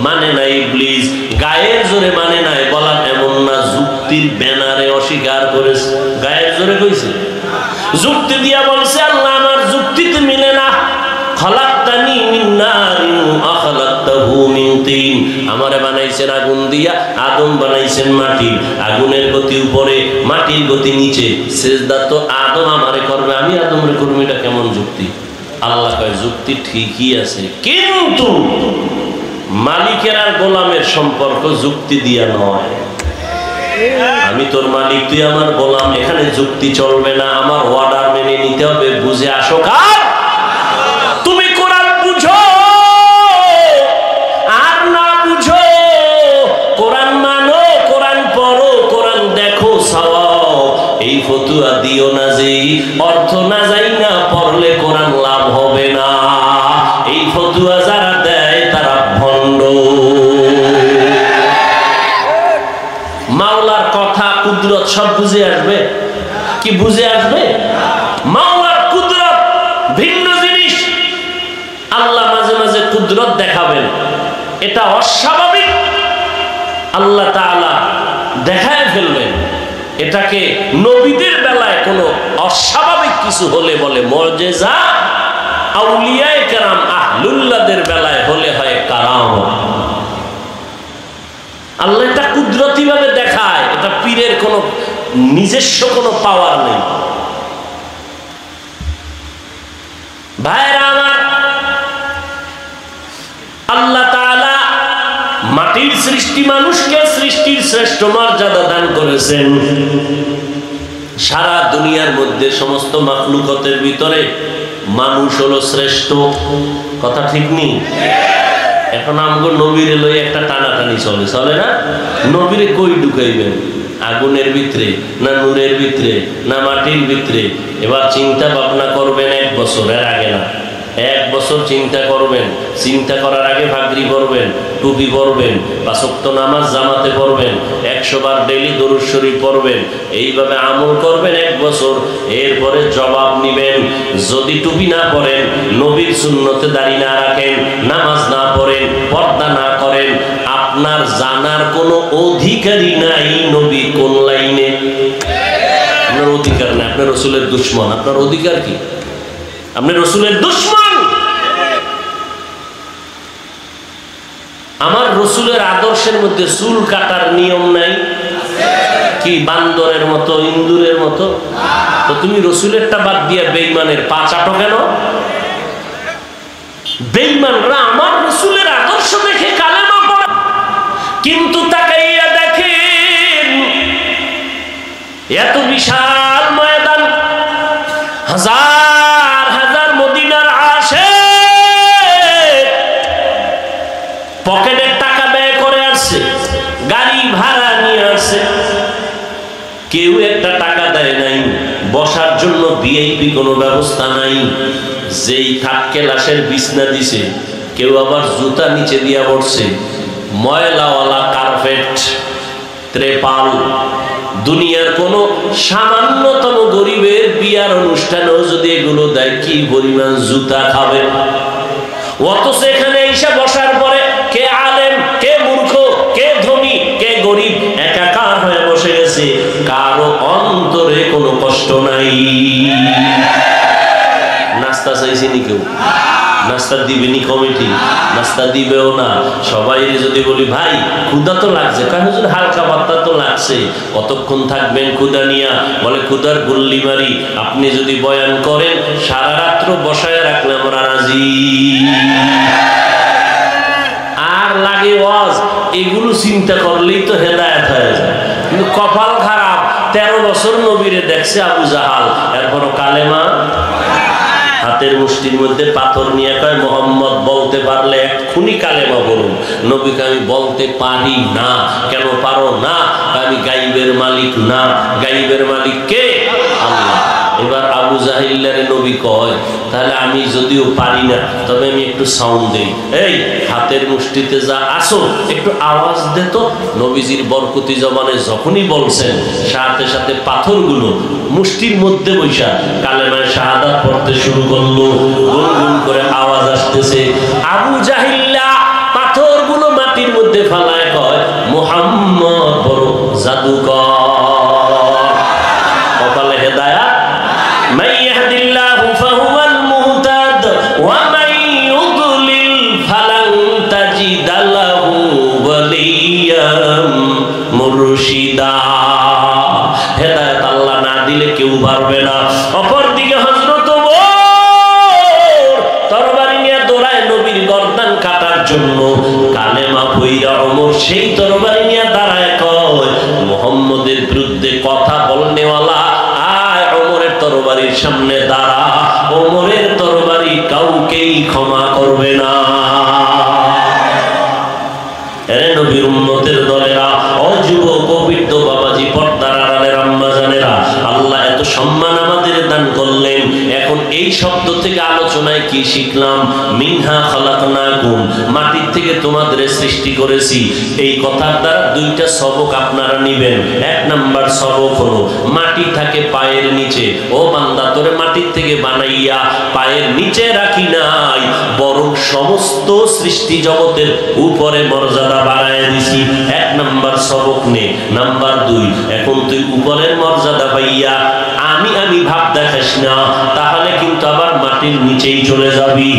মানে না ইবলিস। গায়ের জোরে মানে নাই, বলা এমন না, যুক্তির ব্যানারে অস্বীকার করেছে। গায়ের জোরে কইছে, যুক্তি দিয়া বলছে আল্লাহ আমার যুক্তিতে মিলে না। খলাকতানি মিন নারিন ওয়া খলাকতাহু মিন তিন। আমারে বানাইছেন আগুন দিয়া, আদম বানাইছেন মাটি। আগুনের গতি উপরে, মাটির গতি নিচে। সিজদা তো আদম আমারে করবে, আমি আদমরে করব, এটা কেমন যুক্তি? আল্লাহ কয় যুক্তি ঠিকই আছে, কিন্তু মালিকের আর গোলামের সম্পর্ক যুক্তি দিয়া নয়। আমি তোর মালিক, তুই আমার গোলাম, এখানে যুক্তি চলবে না, আমার অর্ডার মেনে নিতে হবে। বুঝে আসো কার? তুমি কোরআন বুঝো আর না বুঝো, কোরআন মানো, কোরআন পড়ো, কোরআন দেখো, সাওয়াও। এই ফতুয়া দিও না যে অর্থ না যাই না পড়লে কোরআন লাভ হবে না। এই ফতুয়া যারা দেয় তারা ভণ্ড। মাওলার কথা কুদরত সব বুঝে আসবে কি? বুঝে আসবে? মাওলার কুদরত ভিন্ন জিনিস। আল্লাহ মাঝে মাঝে কুদরত দেখাবেন, এটা অস্বাভাবিক, আল্লাহ তাআলা দেখায় ফেলবেন। এটাকে নবীদের বেলায় কোনো অস্বাভাবিক কিছু হলে বলে মুজিজা, আউলিয়ায়ে কেরাম আহলুল্লাহদের বেলায় হলে হয় কারামত। আল্লাহ এটা কুদরতি ভাবে দেখায়, এটা পীরের কোনো নিজস্ব কোনো পাওয়ার নেই। ভাইরা আমার, আল্লাহ তাআলা মাটির সৃষ্টি মানুষকে সৃষ্টির শ্রেষ্ঠ মর্যাদা দান করেছেন। সারা দুনিয়ার মধ্যে সমস্ত মাখলুকতের ভিতরে মানুষ হলো শ্রেষ্ঠ। কথা ঠিক নেই? এখন আমগো নবীরে লই একটা টানাটানি চলে, চলে না? নবীরে কই ঢুকাইবেন? আগুনের ভিতরে না নূরের ভিতরে না মাটির ভিতরে? এবার চিন্তা ভাবনা করবেন, 1 বছরের আগে না, 1 বছর চিন্তা করবেন। চিন্তা করার আগে ভাগরি পড়বেন, টুপি পরবেন, 5 ওয়াক্ত নামাজ জামাতে পড়বেন, 100 বার ডেইলি দরুদ শরীফ পড়বেন, এইভাবে আমল করবেন 1 বছর। এরপরে জবাব নিবেন। যদি টুপি না পরেন, নবীর সুন্নতে দাড়ি না রাখেন, নামাজ না পড়েন, পর্দা না করেন, আপনার জানার কোনো অধিকারই নাই নবী কোন লাইনে। আপনার অধিকার নাই, আপনার রাসূলের দুশমন। আপনার অধিকার কি? আপনি রাসূলের দুশমন। আমার রাসূলের আদর্শের মধ্যে চুল কাটার নিয়ম নাই কি? বান্দরের মতো, ইন্দুরের মতো? তো তুমি রাসূলেরটা বাদ দিয়ে বেঈমানের পা চাটো কেন? বেঈমানরা আমার রাসূলের আদর্শ দেখে কালেমা পড়ে, কিন্তু তাকাইয়া দেখেন এত বিশাল ময়দান, হাজার হাজার মদিনার আশিক পকেটের টাকা ব্যয় করে আসছে, গাড়ি ভাড়া নিয়ে আসছে, কেউ একটা টাকা দেয় নাই। বসার জন্য ভিআইপি কোনো ব্যবস্থা নাই। যেই থাক কেলাসের বিছনা দিছে, কেউ আবার জুতা নিচে দিয়া পড়ছে, ময়লাওয়ালা কার্পেট, ত্রেপাল। দুনিয়ার কোনো সামান্যতম গরিবের বিয়ার অনুষ্ঠানেও যদি এগুলো দেয়, কি পরিমাণ জুতা খাবে। অথচ এখানে এসে বসার পরে কে আলেম, কে মূর্খ, কে ধনী, কে গরিব একাকার হয়ে বসে গেছে। কারো অন্তরে কোনো কষ্ট নাই। নাস্তা চাইছিনি কেউ? নাস্তা দিবেনি কমিটি? নাস্তা দিবেও না। সবাই যদি বলি ভাই ক্ষুধা তো লাগছে, কারণ যদি হালকা পাতলা তো লাগছে, কতক্ষণ থাকবেন ক্ষুধা নিয়া? বলে ক্ষুধার গুল্লি মারি। আপনি যদি বয়ান করেন, সারা রাত্র বসায় রাখলে আমরা রাজি। আর লাগে ওয়াজ, এগুলো চিন্তা করলেই তো হেদায়েত হয়ে যায়। কিন্তু কপাল খারাপ, 13 বছর নবীরে দেখছে আবু জাহাল, এরপরও কালেমা। হাতের মুষ্টির মধ্যে পাথর নিয়ে কয় মোহাম্মদ বলতে পারলে এক্ষুনি কালেমা বলুন। নবীকে আমি বলতে পারি না। কেন পারো না? আমি গাইবের মালিক না। গাইবের মালিক কে? আল্লাহ। এবার আবু জাহিল্লারে নবী কয়, তাহলে আমি যদিও পারি না, তবে আমি একটু সাউন্ড দেই। এই হাতের মুষ্টিতে যা আসো, একটু আওয়াজ দে তো। নবীজির বরকতি জবানে যখনই বলছেন, সাথে সাথে পাথরগুলো মুষ্টির মধ্যে বৈশা কালেমায়ে শাহাদাত পড়তে শুরু করলো। গুনগুন করে আওয়াজ আসতেছে। আবু জাহিল্লা পাথরগুলো মাটির মধ্যে ফালায় কয়, মুহাম্মদ বড় জাদুকর। কপালে হেদায়েত। من يهد الله فهو المهتد ومن يضلل فلن تجد له وليا مرشدا। হেদায়েত আল্লাহ না দিলে কেউ পারবে না। অপরদিকে হযরত ওমর সেই তরবারি নিয়ে দাঁড়ায় কয়, মুহাম্মদের বিরুদ্ধে কথা বলনেওয়ালা আয় ওমরের তরবারির সামনে দাঁড়া, ওমরের তরবারি কাউকেই ক্ষমা করবে না। এরে নবীর উম্মতের দলেরা, ও যুবক, বৃদ্ধ, বাবাজি, পর্দার আড়ালের আম্মা জানেরা, আল্লাহ এত সম্মান আমাদের দান করলেন। এখন এই শব্দ থেকে আলোচনায় কি শিখলাম? মিনহা খালাকনাকুম, মাটির থেকে তোমাদের সৃষ্টি করেছি। এই কথার দ্বারা দুইটা সবক আপনারা নিবেন। এক নাম্বার সবক হলো, মাটি থাকে পায়ের নিচে। ও বান্দা, তোরে মাটির থেকে বানাইয়া পায়ের নিচে রাখি নাই, বরং সমস্ত সৃষ্টি জগতের উপরে মর্যাদা বাড়ায় দিছি। এক নাম্বার সবক নে। নাম্বার দুই, এখন তুই উপরের মর্যাদা পাইয়া আমি আমি ভাব দেখাস না, তাহলে কিন্তু আবার মাটির নিচেই চলে যাবি।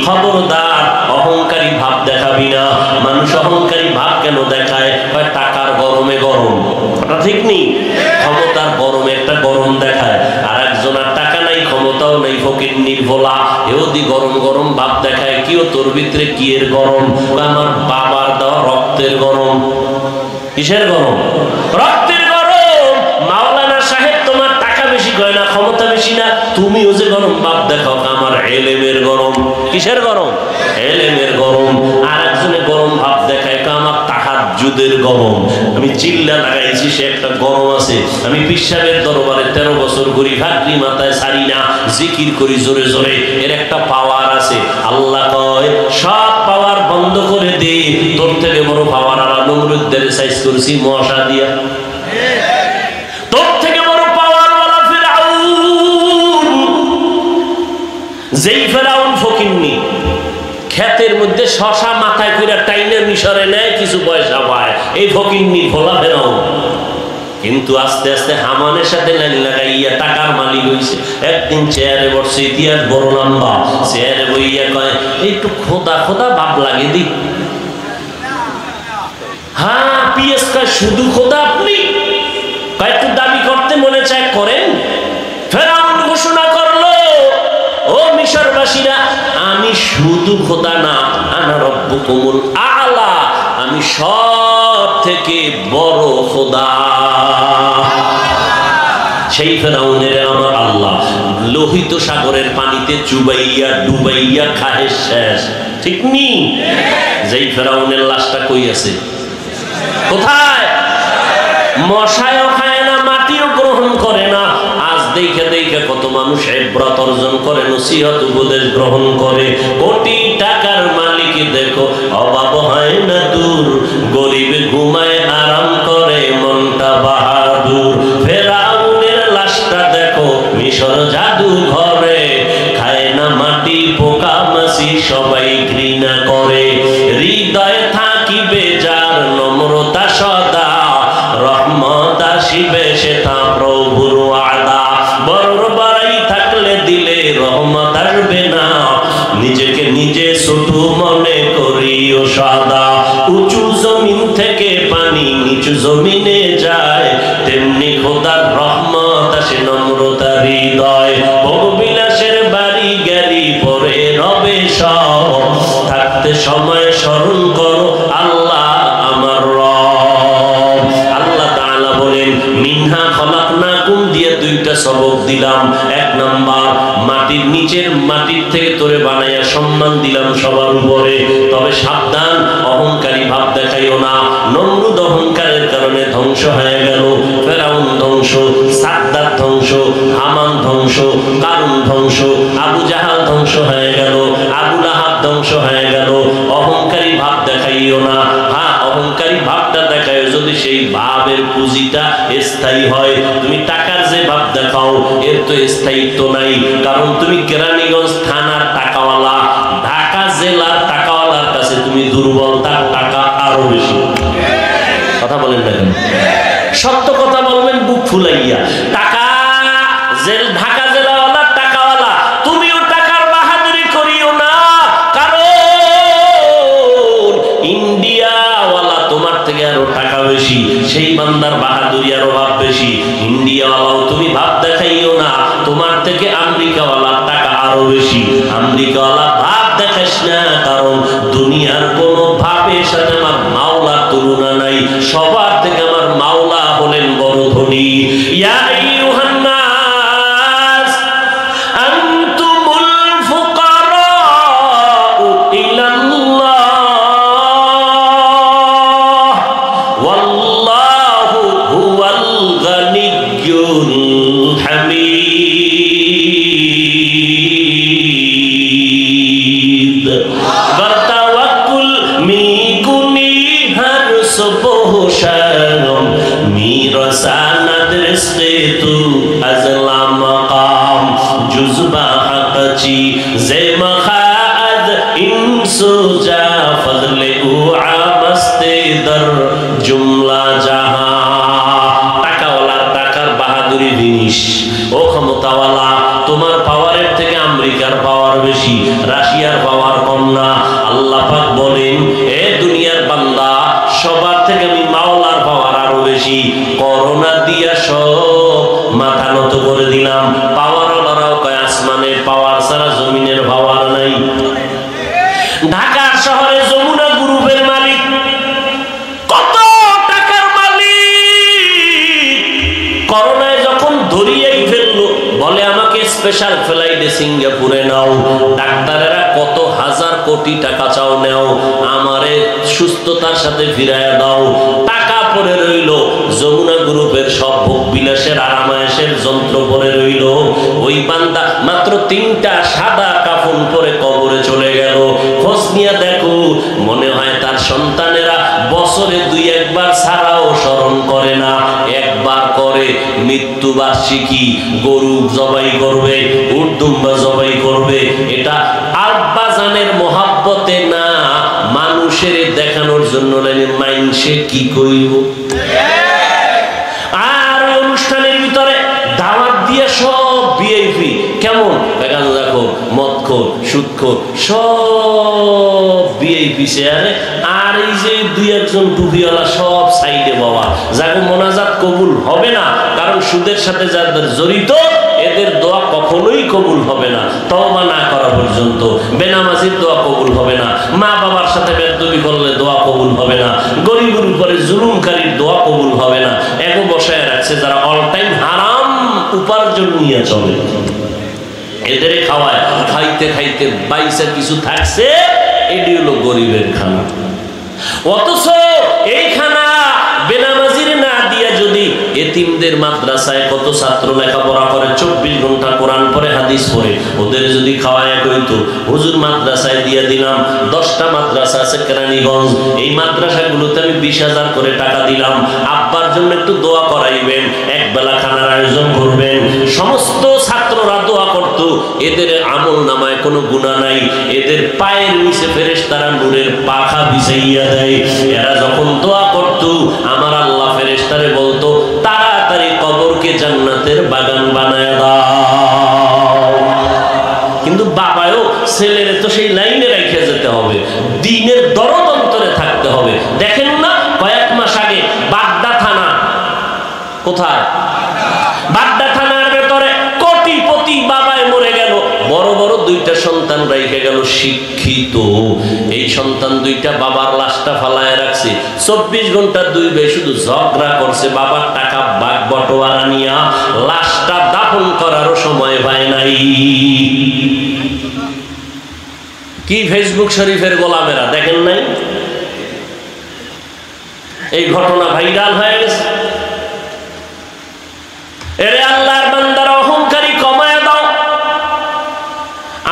খবরদার, অহংকারী ভাব দেখাবি না। মানুষ অহংকারী ভাব কেন দেখায়? টাকার গরমে গরম, ঠিক নেই, ক্ষমতার গরমে একটা গরম দেখায়। আর একজনের টাকা নাই, ক্ষমতাও নেই, ফকির নির্ভোলা, এওদি গরম গরম ভাব দেখায়। কিও তোর ভিতরে কি এর গরম? আমার বাবার দেওয়া রক্তের গরম। কিসের গরম? রক্তের গরম। মাওলানা সাহেব তোমার টাকা বেশি কয় না, ক্ষমতা বেশি না, তুমিও যে গরম ভাব দেখাও, আমার এলেমের গরম। কিসের গরম? এলেমের গরম। আর একজনে গরম ভাব দেখায়, আমার তাহাজ্জুদের গরম। আমি চিল্লা লাগাইছি, সে একটা গরম আছে। আমি পিসাবের দরবারে 13 বছর ঘুরি, ঘাগরি মাথায় সারি না, জিকির করি জোরে জোরে, এর একটা পাওয়ার আছে। আল্লাহ কয়, সব পাওয়ার বন্ধ করে দে, তোর থেকে বড় পাওয়ার আর নমরুদদের সাইজ করেছি মশা দিয়া। তোর থেকে বড় পাওয়ার ওয়ালা ফিরআউন, যেই ফিরআউন ফকিন্নি, ক্ষেতের মধ্যে শশা মাথায় করে টাইনে মিশরে নেয়, কিছু পয়সা পায়, এই ফকিন্নি ভোলা ফেরাউন। কিন্তু আস্তে আস্তে হামানের সাথে লাইন লাগাইয়া টাকার মালিক হইছে। একদিন চেয়ারে বসছে, ইতিহাস বড় লম্বা, চেয়ারে বইয়া কয়, একটু খোদা খোদা ভাব লাগে দি। হ্যাঁ, পিএস কয়, শুধু খোদা আপনি? একটু দাবি করতে মনে চায় করেন। ফেরাউন ঘোষণা করলো, ও মিশরবাসীরা, আমি শুধু খোদা না, আনা রব্বুকুমুল আলা, আমি সব থেকে বড় খোদা। সেই ফেরাউনের আমার আল্লাহ লোহিত সাগরের পানিতে চুবাইয়া ডুবাইয়া খায় শেষ, ঠিক নি? যেই ফেরাউনের লাশটা কই আছে? কোথায়? মশায়ও খায় না, মাটিও গ্রহণ করে না। আজ দেখে দেখে কত মানুষ ইবরাত অর্জন করে, নসিহত উপদেশ গ্রহণ করে। কোটি টাকার মালিক দেখো, অভাব হয় না দূর, গরিব ঘুমায় আরাম করে, মনটা বাহাদুর। ফেরাউনের লাশটা দেখো মিশর জাদু ঘরে, খায় না মাটি, পোকা মাছি সবাই ঘৃণা করে। হৃদয়ে থাকিবে যার নম্রতা সদা, রহমত আসিবে সেটা প্রভুর ওয়াদা। বড় বাড়াই থাকলে দিলে রহমত আসবে না, নিজেকে নিজে ছোট মনে করিও সদা। উঁচু জমিন থেকে পানি নিচু জমিনে যায়, তেমনি খোদার রহমত আসে নম্রতা হৃদয়। ভোগবিলাসের বাড়ি গাড়ি পরে রবে সব, থাকতে সময় স্মরণ করো আল্লাহ আমার রব। আল্লাহ তাআলা বলেন, মিনহা খলাকনাকুম দিয়ে দুইটা সবক দিলাম। এক নাম্বার, মাটির নিচের মাটির থেকে তোরে বানাইয়া সম্মান দিলাম সবার উপরে। তবে সাবধান, অহংকারী ভাব দেখাইও না। নমরুদ অহংকারের কারণে ধ্বংস হয়ে গেল। ফেরাউন ধ্বংস, সাদ্দাত ধ্বংস, হামান ধ্বংস, কারুন ধ্বংস, আবু জাহাল ধ্বংস হয়ে গেল, আবু লাহাব ধ্বংস হয়ে গেল। অহংকারী ভাব দেখাইও না। হ্যাঁ, অহংকারী ভাবটা দেখায় যদি সেই ভাবের পুঁজিটা স্থায়ী হয়। তুমি টাকার যে ভাব দেখাও, এর তো স্থায়িত্ব নাই। কারণ তুমি কেরানীগঞ্জ থানার টাকাওয়ালা, ঢাকা জেলার টাকাওয়ালার কাছে তুমি দুর্বল, তার টাকা আরো বেশি। কথা বলেন না কেন? সত্য কথা বলবেন বুক ফুলাইয়া। টাকা ঢাকা জেলাওয়ালা টাকাওয়ালা, তুমিও টাকার বাহাদুরি করিও না। কারণ ইন্ডিয়াওয়ালা তোমার থেকে আরো টাকা বেশি, সেই বান্দার বাহাদুরি আরো ভাব বেশি। ইন্ডিয়াওয়ালাও তুমি ভাব দেখাইও না, তোমার থেকে আমেরিকাওয়ালার টাকা আরো বেশি। আমেরিকাওয়ালা ভাব দেখাস না, কারণ দুনিয়ার কোনো ভাবের সাথে আমার মাওলার তুলনা নাই। সবার থেকে আমার মাওলা হলেন বড় ধনী। ইয়া আইয়ুহান নাস আনতুমুল ফুকারাউ ইলাল্লাহ ওয়াল্লাহু হুয়াল গানিয়্যুল হামিদ। বরতাওয়াক্কুল মিকুনি হর সুবহ শাম মিরসানাত রিজকে তু আজলা মাকাম জুজবা হাকচি জেমখাদ ইনসুজা ফজলে উ আমস্তে দর জুমলা জাহা। টাকাওয়ালার টাকার বাহাদুরি জিনিস। ও ক্ষমতাওয়ালা, তোমার পাওয়ারের থেকে আমেরিকার পাওয়ার বেশি, রাশিয়ার পাওয়ার কম না। আল্লাহ পাক বলেন, এ দুনিয়ার বান্দা, সবার থেকে আমি মাওলার পাওয়ার আরো বেশি। করোনা দিয়া সব মাথা নত করে দিলাম। পাওয়ারওয়ালারাও কয় আসমানের পাওয়ার ছাড়া জমিনের পাওয়ার নাই। ঢাকা শহরে যমুনা গ্রুপের মালিক কত টাকার মালিক, করোনায় যখন ধরিয়েই ফেললো, বলে আমাকে স্পেশাল ফ্লাইটে সিঙ্গাপুরে নাও। ডাক্তারেরা কত হাজার কোটি টাকা চাও, নেও, আমারে সুস্থতার সাথে ফিরাইয়া দাও। টাকা পড়ে রইল, যমুনা গ্রুপের সব ভোগ বিলাসের আরামায়েশের যন্ত্র পড়ে রইল। ওই বান্দা মাত্র 3টা সাদা কাফন পরে কবরে চলে গেল। খোঁজ নিয়ে দেখো, মনে হয় তার সন্তানেরা বছরে 2-1 বার ছাড়াও স্মরণ করে না। একবার করে মৃত্যুবার্ষিকী, গরু জবাই করবে, উট দুম্বা জবাই করবে। এটা আব্বাজানের মহাব্বতে না, মানুষের দেখানোর জন্য। মাইনসে কি কইব। আর অনুষ্ঠানের ভিতরে দাওয়াত দিয়ে সব ভিআইপি কেমন দেখো, মদখোর, সুদখোর, সব ভিআইপি চেয়ারে। আর এই যে 2-1 জন টুপিওয়ালা সব সাইডে বাবা, যাকে মোনাজাত কবুল হবে না, কারণ সুদের সাথে যাদের জড়িত এদের দোয়া কখনোই কবুল হবে না। তওবা না করা পর্যন্ত বেনামাজির দোয়া কবুল হবে না। মা বাবার সাথে বেদবি করলে দোয়া কবুল হবে না। গরিবের উপরে জুলুমকারীর দোয়া কবুল হবে না। এগো বসায় রাখছে যারা অল টাইম হারাম উপার্জন নিয়ে চলে, এদের খাওয়ায়, খাইতে খাইতে বাইসা কিছু থাকছে, এটি হলো গরিবের খানা। অথচ এই খানা বেনামাজির না দিয়া যদি এতিমদের মাদ্রাসায় কত ছাত্র লেখাপড়া করে, 24 ঘন্টা কোরআন পড়ে, হাদিস পড়ে, ওদের যদি খাওয়ায় কইতো, হুজুর মাদ্রাসায় দিয়ে দিলাম, 10টা মাদ্রাসা আছে কেরানীগঞ্জ, এই মাদ্রাসাগুলোতে আমি 20,000 করে টাকা দিলাম, আব্বার জন্য একটু দোয়া করাইবেন, একবেলা খানার আয়োজন করবেন। সমস্ত ছাত্ররা দোয়া করত। এদের আমল নামায় কোনো গুনাহ নাই, এদের পায়ের নিচে ফেরেশতারা নূরের পাখা বিছাইয়া দেয়। এরা যখন দোয়া করত, আমার আল্লাহ ফেরেশতারে বলতো, তাড়াতাড়ি কবরকে জান্নাতের বাগান বানায় দাও। কিন্তু বাবাও ছেলের তো সেই লাইনে রেখে যেতে হবে, দ্বীনের দরদ অন্তরে থাকতে হবে। দেখেন না, কয়েক মাস আগে বাড্ডা থানা, কোথায় বাড্ডা থানার ভেতরে কোটিপতি বাবায় মরে গেল, বড় বড় 2টা সন্তান রেখে গেল, শিক্ষিত। এই সন্তান 2টা বাবার লাশটা ফালায় রাখছে। 24 ঘন্টা 2 ভাই শুধু ঝগড়া করছে, বাবার টাকা ভাগ বটোয়ারা নিয়া লাশটা দাফন করারও সময় পায় নাই। কি ফেসবুক শরীফের গোলামেরা দেখেন নাই? এই ঘটনা ভাইরাল হয়ে গেছে। এরে আল্লাহর বান্দারা, অহংকারী কমায় দাও।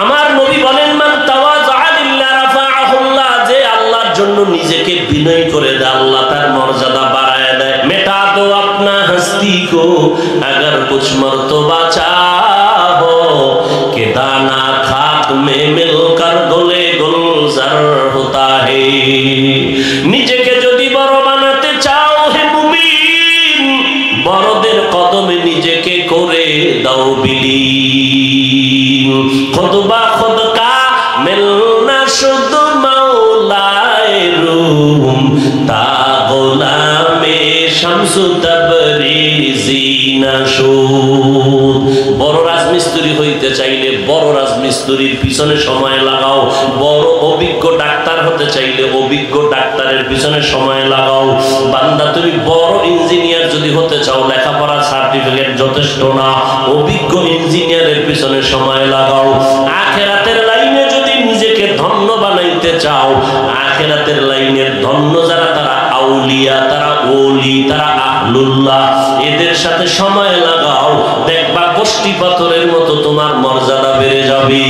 আমার নবী বলেন, মান তাওয়াযা লিল্লাহ রাফাআহুল্লাহ, যে আল্লাহর জন্য নিজেকে বিনয় করে দেয়, আল্লাহ তার মর্যাদা বাড়ায় দেয়। মেটা দো আপনা হস্তি কো अगर कुछ मर्तबा चाहो कि दाना खाक में मिलकर गुले गुलजार होता है। নিজেকে যদি বড় বানাতে চাও হে মুমিন, বড়দের কদমে নিজেকে করে দাও বিলীন। খুদবা খুদ কা মিলনা শুদ মাওলায়ে রুম, তা গোলামে শামসু তাবরিজি নাশুদ। বড় রাজমিস্ত্রি রাজমিস্ত্রি হইতে চাইলে বড় রাজমিস্ত্রির পিছনে সময় লাগাও, বড় অভিজ্ঞ ডাক্তার হতে চাইলে অভিজ্ঞ ডাক্তারের পিছনে সময় লাগাও। বান্দা তুমি বড় ইঞ্জিনিয়ার যদি হতে চাও, লেখাপড়া সার্টিফিকেট যথেষ্ট না, অভিজ্ঞ ইঞ্জিনিয়ারের পিছনে সময় লাগাও। আখিরাতের লাইনে যদি নিজেকে ধন্য বানাইতে চাও, আখিরাতের লাইনের ধন্য যারা তারা আউলিয়া, তারা ওলি, তারা আহলুল্লাহ, এদের সাথে সময় লাগাও, দেখবা কষ্টি পাথরের মতো তোমার মর্যাদা বেড়ে যাবে,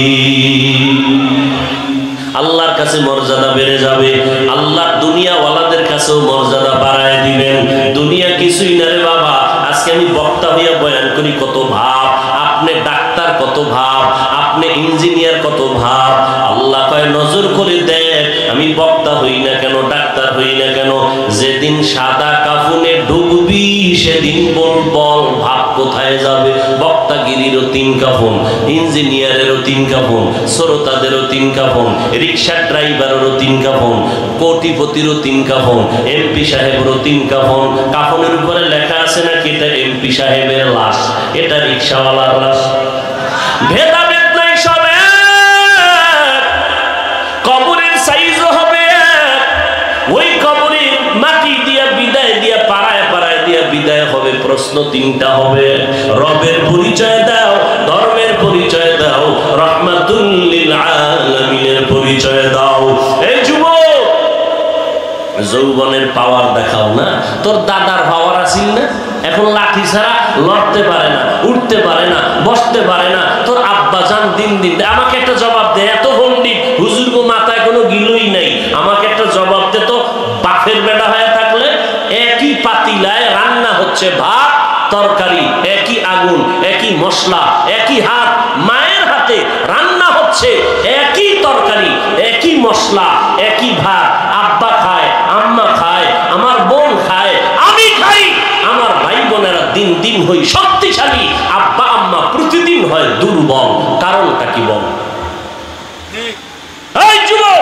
আল্লাহর কাছে মর্যাদা বেড়ে যাবে, আল্লাহ দুনিয়াওয়ালাদের কাছেও মর্যাদা বাড়ায় দিবেন। দুনিয়া কিছুই না রে বাবা। আজকে আমি বক্তা হইয়া বয়ান করি কত ভাব, আপনি ডাক্তার কত ভাব, আপনি ইঞ্জিনিয়ার কত ভাব। আল্লাহ কয় নজর করে দেখ, আমি বক্তা হই না কেন, ডাক্তার হই না কেন, যেদিন সাদা কাফনে ডুববি সেদিন বল ভাব কোথায় যাবে। বক্তাগিরিরও 3 কাফন, ইঞ্জিনিয়ারেরও 3 কাফন, শ্রোতাদেরও 3 কাফন, রিক্সা ড্রাইভারেরও 3 কাফন, কোটিপতিরও 3 কাফন, এমপি সাহেবেরও 3 কাফন। কাফনের উপরে লেখা আছে নাকি এটা এমপি সাহেবের লাশ, এটা রিক্সাওয়ালার লাশ। ভেদাভেদ নাই, সব কবরের সাইজও হবে এক। ওই কবরের মাটি দিয়া বিদায় দিয়া পাড়ায় পাড়ায় দিয়া বিদায় হবে। প্রশ্ন 3টা হবে, রবের পরিচয় দাও, ধর্মের পরিচয় দাও, রাহমাতুল লিল আলামিনের পরিচয় দাও। এই যুবক, যৌবনের পাওয়ার দেখাও না। তোর দাদার পাওয়ার আছিল না, এখন লাঠি ছাড়া লড়তে পারে না, উঠতে পারে না, বসতে পারে না। তোর আব্বা জান দিন দিন, আমাকে একটা জবাব দে, এত পণ্ডিত হুজুর গো মাথায় কোনো গিলুই নাই, আমাকে একটা জবাব দে তো। বাপের বেটা হয়ে থাকলে একই পাতিলায় রান্না হচ্ছে ভাত তরকারি, একই আগুন, একই মশলা, একই হাত, মায়ের হাতে রান্না হচ্ছে একই তরকারি, একই মশলা, একই ভাত। আব্বা খায়, আম্মা খায়, আমার বোন খায়, আমি খাই, আমার ভাই বোনেরা দিন দিন হই শক্তিশালী, আব্বা আম্মা প্রতিদিন হয় দুর্বল। কারণটা কি বল? এই যুবক,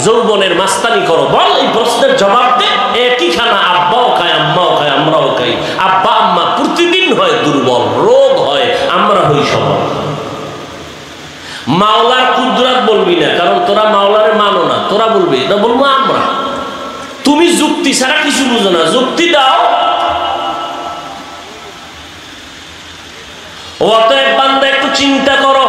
যৌবনের মাস্তানি করো, বল এই প্রশ্নের জবাব দে। একই খানা আব্বাও খায়, আম্মাও খায়, আমরাও খাই, আব্বা আম্মা প্রতিদিন হয় দুর্বল, রোগ হয়, আমরা হই সবল। মাওলার কুদরত বলবি না, কারণ তোরা মাওলারে মানো না, তোরা বলবি এটা বলবো আমরা। তুমি যুক্তি ছাড়া কিছু বুঝো না, যুক্তি দাও। অতএব বান্দা একটু চিন্তা করো,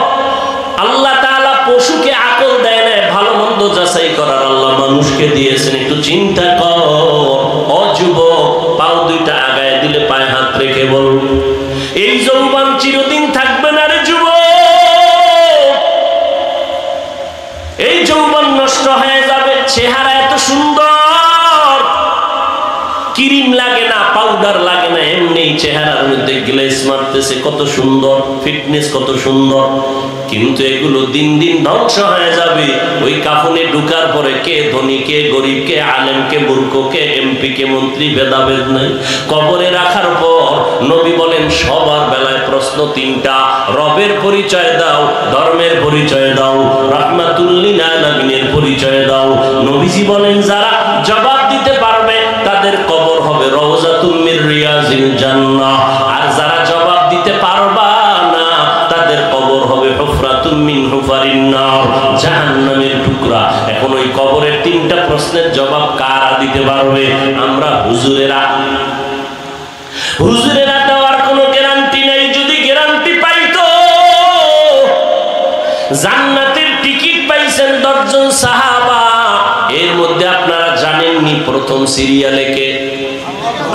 আল্লাহ তাআলা পশুকে আকল দেয় না ভালো মন্দ যাচাই করার, আল্লাহ মানুষকে দিয়েছেন। একটু চিন্তা কর। অযুবক, পাও 2টা আগায় দিলে পায়ে হাত রেখে বল, এই যৌবন চিরদিন থাকবে না রে যুবক, এই যৌবন নষ্ট হয়ে যাবে। চেহারা এত সুন্দর, ক্রিম লাগে না, পাউডার লাগে না, এমনি চেহারার মধ্যে গ্লেজ মারতেছে, কত সুন্দর ফিটনেস, কত সুন্দর, কিন্তু এগুলো দিন দিন ধ্বংস হয়ে যাবে। ওই কাফনে ঢুকার পরে কে ধনী, কে গরিব, কে আলেম, কে মূর্খ, কে এমপি, কে মন্ত্রী, ভেদাভেদ নাই। কবরে রাখার পর নবী বলেন সবার বেলায় প্রশ্ন 3টা, রবের পরিচয় দাও, ধর্মের পরিচয় দাও, রাহমাতুল লিল আলামিনের পরিচয় দাও। নবীজি বলেন যারা জবাব দিতে পারবে তাদের কবর হবে রওজাতুম মির রিয়াজিল জান্নাহ, আর যারা জবাব দিতে পারবা না তাদের কবর হবে হুফরাতুম মিন হুফারিন নার, জাহান্নামের টুকরা। এখন ওই কবরের 3টা প্রশ্নের জবাব কারা দিতে পারবে? আমরা হুজুরেরা। হুজুরেরা দেওয়ার কোনো গ্যারান্টি নাই। যদি গ্যারান্টি পাইতো, জান্নাতের টিকিট পাইছেন 10 জন সাহাবা, এর মধ্যে আপনারা জানেননি প্রথম সিরিয়ালে কে?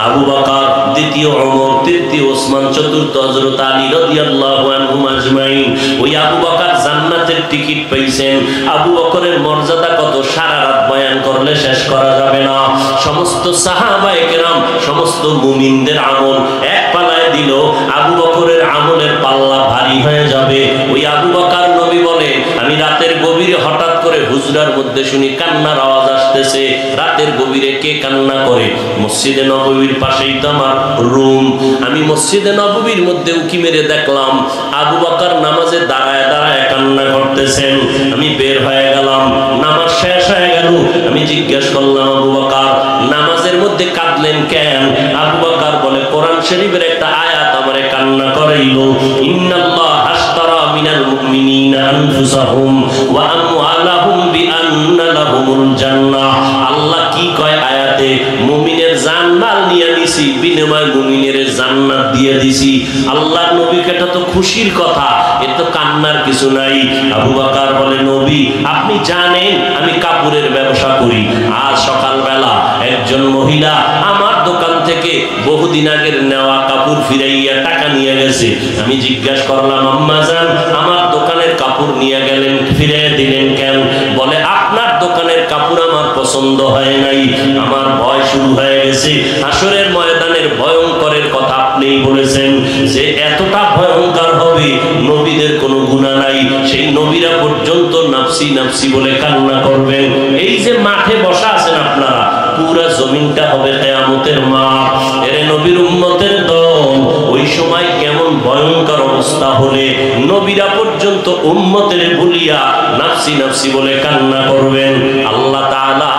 আবু বকর, দ্বিতীয় ওমর, তৃতীয় ওসমান, চতুর্থ হযরত আলী রাদিয়াল্লাহু আনহুম আজমাইন। ওই আবু বকর জান্নাতের টিকিট পাইছেন। আবু বকরের মর্যাদা কত সারা রাত বয়ান করলে শেষ করা যাবে না। সমস্ত সাহাবায়ে কেরাম, সমস্ত মুমিনদের আমল এক পাল্লায় দিল, আবু বকরের আমলের পাল্লা ভারী হয়ে যাবে। ওই আবু বকর, নবী বলে, আমি রাতের গভীরে হঠাৎ করে হুজরার মধ্যে শুনি কান্নার আওয়াজ আসতেছে। রাতের গভীরে কে কান্না করে? মসজিদে নববীর পাশেই তো আমার রুম। আমি মসজিদে নববীর মধ্যে উকি মেরে দেখলাম আবু বকর নামাজে দাঁড়ায় দাঁড়ায় কান্না করতেছেন। আমি বের হয়ে গেলাম, নামাজ শেষ হয়ে গেল। আমি জিজ্ঞেস করলাম, আবু বকর নামাজের মধ্যে কাঁদলেন কেন? আবু বকর বলে, কোরআন শরীফের একটা আয়াত আমার আমারে কান্না করাইলো। ইন্নাল্লাহ আশতারা মিনাল মুমিনিনা আনফুসাহুম ওয়া আমওয়ালাহুম বিআন্না লাহুমুল জান্নাহ। আল্লাহ কি কয় আয়াতে? মুমিনের জান মাল নিয়ে নিছি, বিনিময়ে মুমিনের জান্নাত দিয়ে দিছি। আল্লাহর নবীকে এটা তো খুশির কথা, এর তো কান্নার কিছু নাই। আবু বকর বলে, নবী আপনি জানেন আমি কাপড়ের ব্যবসা করি। আজ সকালবেলা একজন মহিলা আমার দোকান থেকে বহুদিন আগের নেওয়া কাপড় ফিরাইয়া টাকা নিয়ে গেছে। আমি জিজ্ঞাসা করলাম, আম্মা জান আমার দোকানের কাপড় নিয়ে গেলেন, ফিরিয়ে দিলেন কেন? বলে, আপনার দোকানের কাপড় আমার পছন্দ হয় নাই। আমার ভয় শুরু হয়ে গেছে। হাসরের ময়দানের ভয়ঙ্করের কথা আপনিই বলেছেন যে এতটা ভয়ঙ্কর হবে, নবীদের কোনো গুনাহ নাই, সেই নবীরা পর্যন্ত নাফসি নাফসি বলে কান্না করবেন। এই যে মাঠে বসা আছেন আপনারা, পুরা জমিনটা হবে কিয়ামতের মাঠ। এরে নবীর উম্মতের দল, ওই সময় কেমন ভয়ঙ্কর অবস্থা হলে নবীরা পর্যন্ত উম্মতের ভুলিয়া নাফসি নাফসি বলে কান্না করবেন। আল্লাহ তাআলা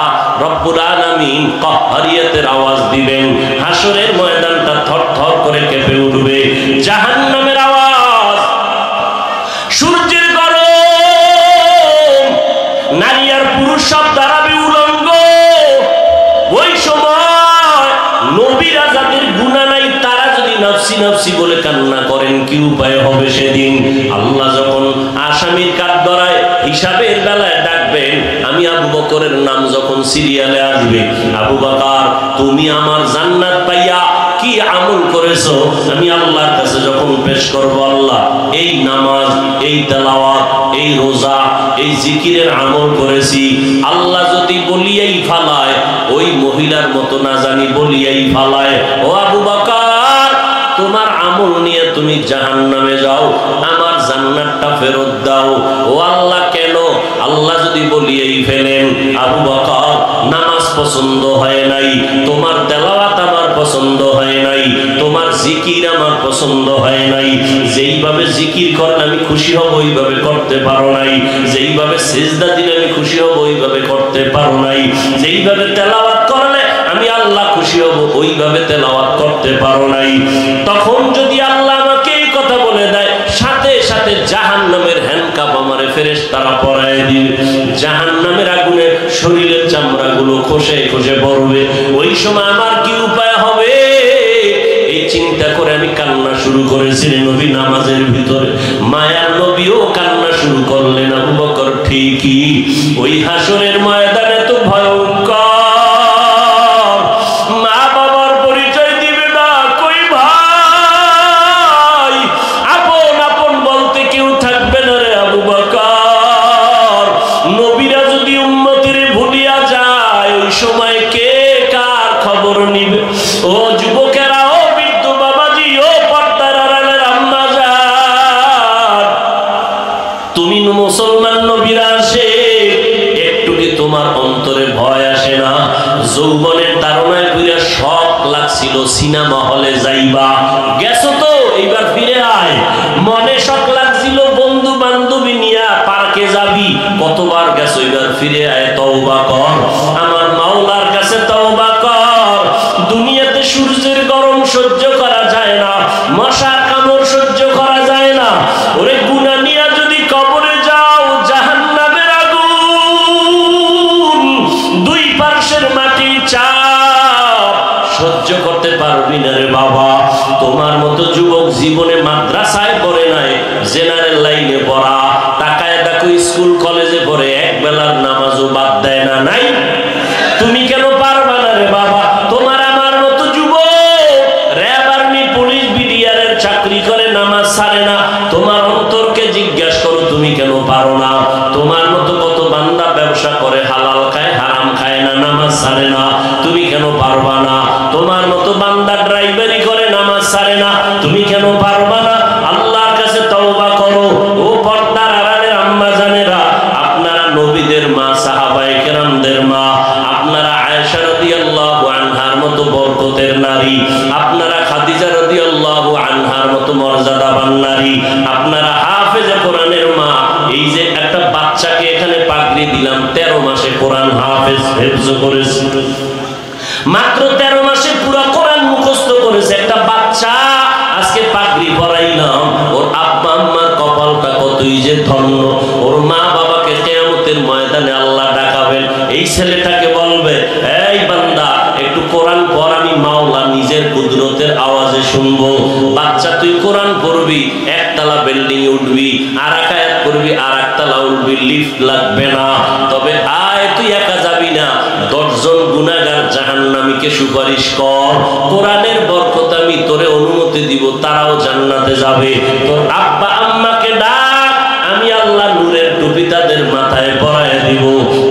রব্বুল আলামিন কাহরিয়াতের আওয়াজ দিবেন। হাসরের ময়দানটা থরথর করে কেঁপে উঠবে। জাহান্নামের আওয়াজ, সূর্যের গরম, নারী আর পুরুষ সব দাঁড়াবে উলঙ্গ। ওই সময় নবীরা যাদের গুনাহ নাই তারা যদি নাফসি নাফসি বলে কান্না করেন, কি উপায় হবে সেদিন? আল্লাহ যখন আসামির কাঠ ধরায় হিসাবের বেলায় ডাকবেন, আমি আবু বকরের নাম যখন সিরিয়ালে আসবে, আবু বকর তুমি আমার জান্নাত পাইয়া কি আমল করেছো, আমি আল্লাহর কাছে যখন পেশ করব, আল্লাহ এই নামাজ, এই তেলাওয়াত, এই রোজা, এই জিকিরের আমল করেছি, আল্লাহ যদি বলিয়াই ফালায়, ওই মহিলার মতো না জানি বলিয়াই ফালায়, ও আবু বকর তোমার আমল নিয়ে তুমি জাহান্নামে যাও, আমার জান্নাতটা ফেরত দাও। ও আল্লাহ কেন? আল্লাহ যদি বলিয়েই ফেলেন, আবু বকর নামাজ পছন্দ হয় নাই, তোমার তেলাওয়াত আমার পছন্দ হয় নাই, তোমার জিকির আমার পছন্দ হয় নাই, যেইভাবে জিকির করলে আমি খুশি হব ওইভাবে করতে পারো নাই, যেইভাবে সিজদা দিলে আমি খুশি হব ওইভাবে করতে পারো নাই, যেইভাবে তেলাওয়াত করলে আমি আল্লাহ খুশি হব ওইভাবে তেলাওয়াত করতে পারো নাই। তখন যদি আল্লাহ আমাকে এই কথা বলে দেয়, সাথে সাথে জাহান্নামের হ্যান্ডকাপ আমারে ফেরেশতারা পরায় দিবে, জাহান্নামের আগুনে শরীরের চামড়াগুলো খসে খসে পড়বে। ওই সময় আমার কি উপায় হবে? এই চিন্তা করে আমি কান্না শুরু করেছি নবী নামাজের ভিতরে। মায়ার নবীও কান্না শুরু করলেন। আবু বকর ঠিকই ওই হাসরের ময়দানে তো ভয়ঙ্কর, মুসলমান নবীরা আসে, একটু কি তোমার অন্তরে ভয় আসে না? যৌবনের তারুণায় ফিরে শখ লাগছিল সিনেমা হলে যাইবা, গেছো তো এইবার ফিরে আয়। মনে শখ লাগছিল বন্ধু বান্ধবী নিয়ে পার্কে যাবি, কতবার গেছো, এবার ফিরে আয়, তওবা কর, আমার মাওলার কাছে তওবা কর। দুনিয়াতে সূর্যের গরম সহ্য করা যায় না, মশার কামড় সহ্য করা যায় না। ওরে গুনাহ নিয়ে যদি কবরে যাও, জাহান্নামের আগুন, দুই পার্শ্বের মাটির চাপ সহ্য করতে পারবি না রে বাবা। তোমার মতো যুবক জীবনে মাদ্রাসায় পড়ে নাই, জেনারেল লাইনে পড়া, টাকায় দেখো স্কুল কলেজে পড়ে, এক বেলার নামাজও বাদ দেয় না, নাই? তুমি কেন পারবা না রে বাবা? তোমার আমার মতো যুবক র‍্যাব, আর্মি, পুলিশ, বিডিআরের চাকরি করে নামাজ ছাড়ে না। তোমার অন্তরকে জিজ্ঞাসা করো, তুমি কেন পারো না? তোমার মতো কত বান্দা ব্যবসা করে, হালাল খায় হারাম খায় না, নামাজ ছাড়ে না, তুমি কেন পারবা না? তোমার মতো বান্দা ড্রাইভারি করে, নামাজ ছাড়ে না, তুমি কেন পারবা না? আল্লাহর কাছে তওবা করো। ও পর্দার আড়ালের আম্মা জানেরা, আপনারা নবীদের মা, সাহাবায়ে কেরামদের মা, আপনারা আয়েশা রাদিয়াল্লাহু আনহার মতো বরকতের নারী, আপনারা খাদিজা রাদিয়াল্লাহু আনহার মতো মর্যাদাবান নারী, আপনারা হাফেজে কোরআনের মা। এই যে একটা বাচ্চাকে এখানে পাগড়ি দিলাম, 13 মাসে কোরআন হেফজ করেছে, মাত্র 13 মাসে পুরো কোরআন মুখস্থ করেছে। একটা বাচ্চা আজকে পাগড়ি পরাইলাম, ওর আব্বা আম্মার কপালটা কতই যে ধন্য। ওর মা বাবাকে কিয়ামতের ময়দানে আল্লাহ ডাকাবেন, এই ছেলেটাকে বলবে, এই বান্দা একটু কোরআন পড়, আমি মাওলা নিজের কুদরতের আওয়াজে শুনবো। বাচ্চা তুই কোরআন পড়বি, একতলা বিল্ডিং উঠবি, আর এক আয়াত পড়বি, আর একতলা উঠবি, লিফট লাগবে না। তবে আয় তুই একা যাবি না, 10 জন গুনাহগার জাহান্নামীকে সুপারিশ কর, কোরআনের বরকত আমি তোরে অনুমতি দিব, তারাও জান্নাতে যাবে। তোর আব্বা আম্মাকে ডাক, আমি আল্লাহ নূরের টুপি তাদের মাথায় পরায় দিব।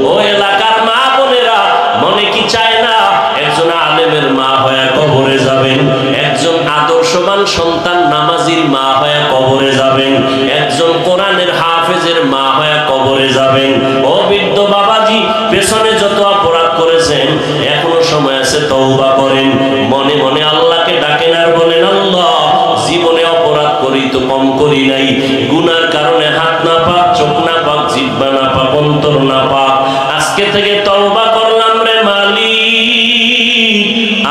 ও এলাকার মা বোনেরা, মনে কি চায় না একজন আলেমের মা হয়ে কবরে যাবেন, একজন আদর্শবান সন্তান নামাজির মা হয়ে কবরে যাবেন, একজন কোরআনের হাফেজের মা হয়ে কবরে যাবেন। ও বৃদ্ধ বাবাজি, পেছনে যত অপরাধ করেছেন এখনো সময় আছে, তওবা করেন। মনে মনে আল্লাহকে ডাকেন আর বলেন, আল্লাহ জীবনে অপরাধ করি তো কম করি নাই, গুনার কারণে হাত না পাক, চোখ না পাক, জিহ্বা না পাক, অন্তর না পাক, আজকে থেকে তওবা করলাম রে মালিক,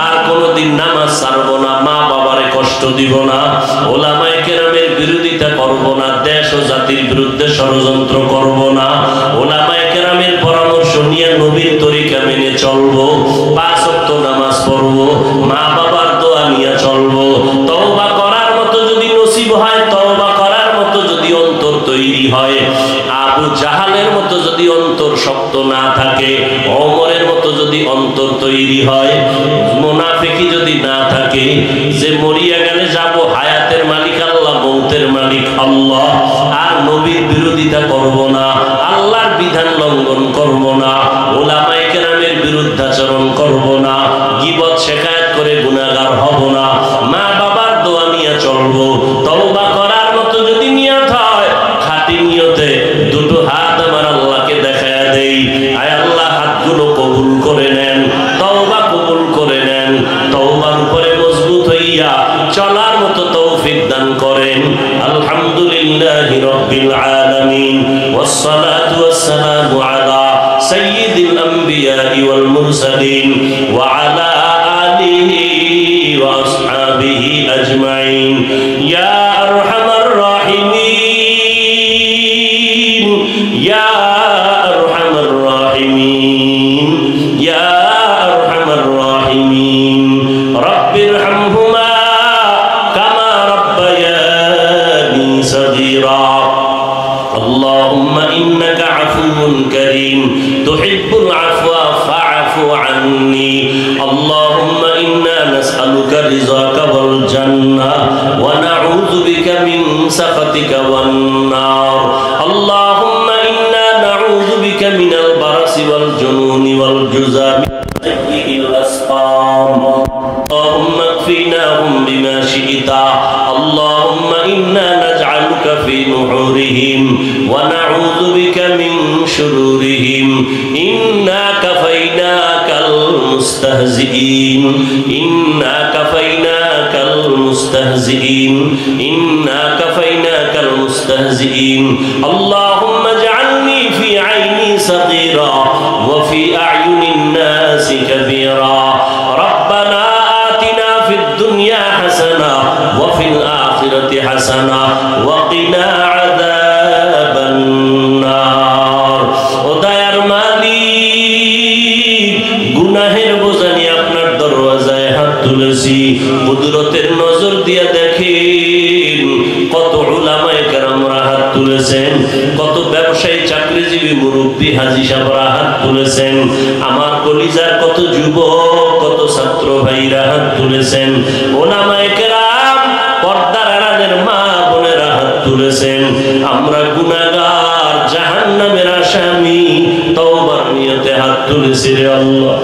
আর কোনোদিন নামাজ ছাড়বো না, মা বাবারে কষ্ট দিব না, ওলামায়ে কেরামের বিরোধিতা করব না, দেশ ও জাতির বিরুদ্ধে ষড়যন্ত্র করব না, ওলামায়ে কেরামের পরামর্শ নিয়ে নবীর তরিকা মেনে চলবো, 5 ওয়াক্ত নামাজ পড়বো, মা বাবার দোয়া নিয়ে চলবো। তওবা করার মতো যদি নসিব হয়, তওবা করার মতো যদি অন্তর তৈরি হয়, আবু জাহালের মতো যদি অন্তর শক্ত না থাকে, ওমরের মতো যদি অন্তর তৈরি হয়, মুনাফিকি যদি না থাকে, যে মরিয়া গেলে যাব, হায়াতের মালিক আল্লাহ, মৌতের মালিক আল্লাহ, আর নবীর বিরোধিতা করব না, আল্লাহর বিধান লঙ্ঘন করব না, ওলামায়ে কেরামের বিরুদ্ধাচরণ করব না, গীবত শিকায়াত করে গুনাহগার হব না, মা বাবার দোয়া নিয়ে চলবো। তওবা করার মতো যদি নিয়ত হয়, খাঁটি নিয়তে দুটো হাত আমার আল্লাহকে দেখায়া দেই, আয় আল্লাহ হাতগুলো কবুল করে নেন, তওবা কবুল করে নেন, তওবার উপরে মজবুত হইয়া চলার মতো তৌফিক দান করেন। আলহামদুলিল্লাহি রাব্বিল আলামিন, ওয়াসসালাতু ওয়াসসালামু আলা সাইয়্যিদিল আমবিয়াই ওয়াল মুরসালিন ওয়া আলা আলিহি ওয়া আসহাবিহি আজমাইন। ইয়া আরহামার রাহিমিন, ইয়া আরহামার রাহিমিন, ইয়া আরহামার রাহিমিন, রব্বিরহামহুমা কামা রাব্বায়ানি সগীরা। আল্লাহুম্মা ইন্নাকা আফুউন কারীম তুহিব্বুল আফওয়া ফা'ফু আন্নি। আল্লাহুম্মা ইন্না নাসআলুকা রিযাকা ওয়াল জান্নাহ ওয়া নাউযু বিকা মিন সাখাতিকা ওয়ান নার। আল্লাহুম্মা ইন্না নাউযু বিকা মিনাল বারাসি ওয়াল জুনুনি ওয়াল জুযামি সাইয়্যিল আসকাম। আল্লাহুম্মা কফিনাহুম বিমা শি'তা। আল্লাহুম্মা ইন্না নাজআলুকা ফি নুহুরিহিম ওয়া নাউযু বিকা মিন শুরুরিহিম। ইন্না কাফাইনাকাল মুস্তাহজিঈন, ইন্না কাফাইনাকাল মুস্তাহজিঈন, ইন্না কাফাইনাকাল মুস্তাহজিঈন। আল্লাহুম্মা ইজআলনি ফি আইনি সাগীরা ওয়া ফি আ'য়ুনিন নাসি কাবীরা। রব্বানা আতিনা ফিদ দুনিয়া হাসানাহ ওয়া ফিল আখিরাতি হাসানাহ ওয়া কিনা আযাবান নার। ও দয়ার মালিক, গুনাহের বোঝা নিয়ে আপনার দরওয়াজায় হাত তুলেছি, কুদরতের নজর দিয়ে দেখেন কত উলামায়ে কেরামরা হাত তুলেছেন, কত ব্যবসায়ী, চাকরিজীবী, মুরব্বী, হাজী সাহেবরা হাত তুলেছেন, আমার কলিজার কত যুবক, কত ছাত্র ভাইরা হাত তুলেছেন, উলামায়ে কেরাম, পর্দার আড়ালের মা বোনেরা হাত তুলেছেন। আমরা গুনাহগার, জাহান্নামের আসামি, তওবার নিয়তে হাত তুলেছি রে আল্লাহ।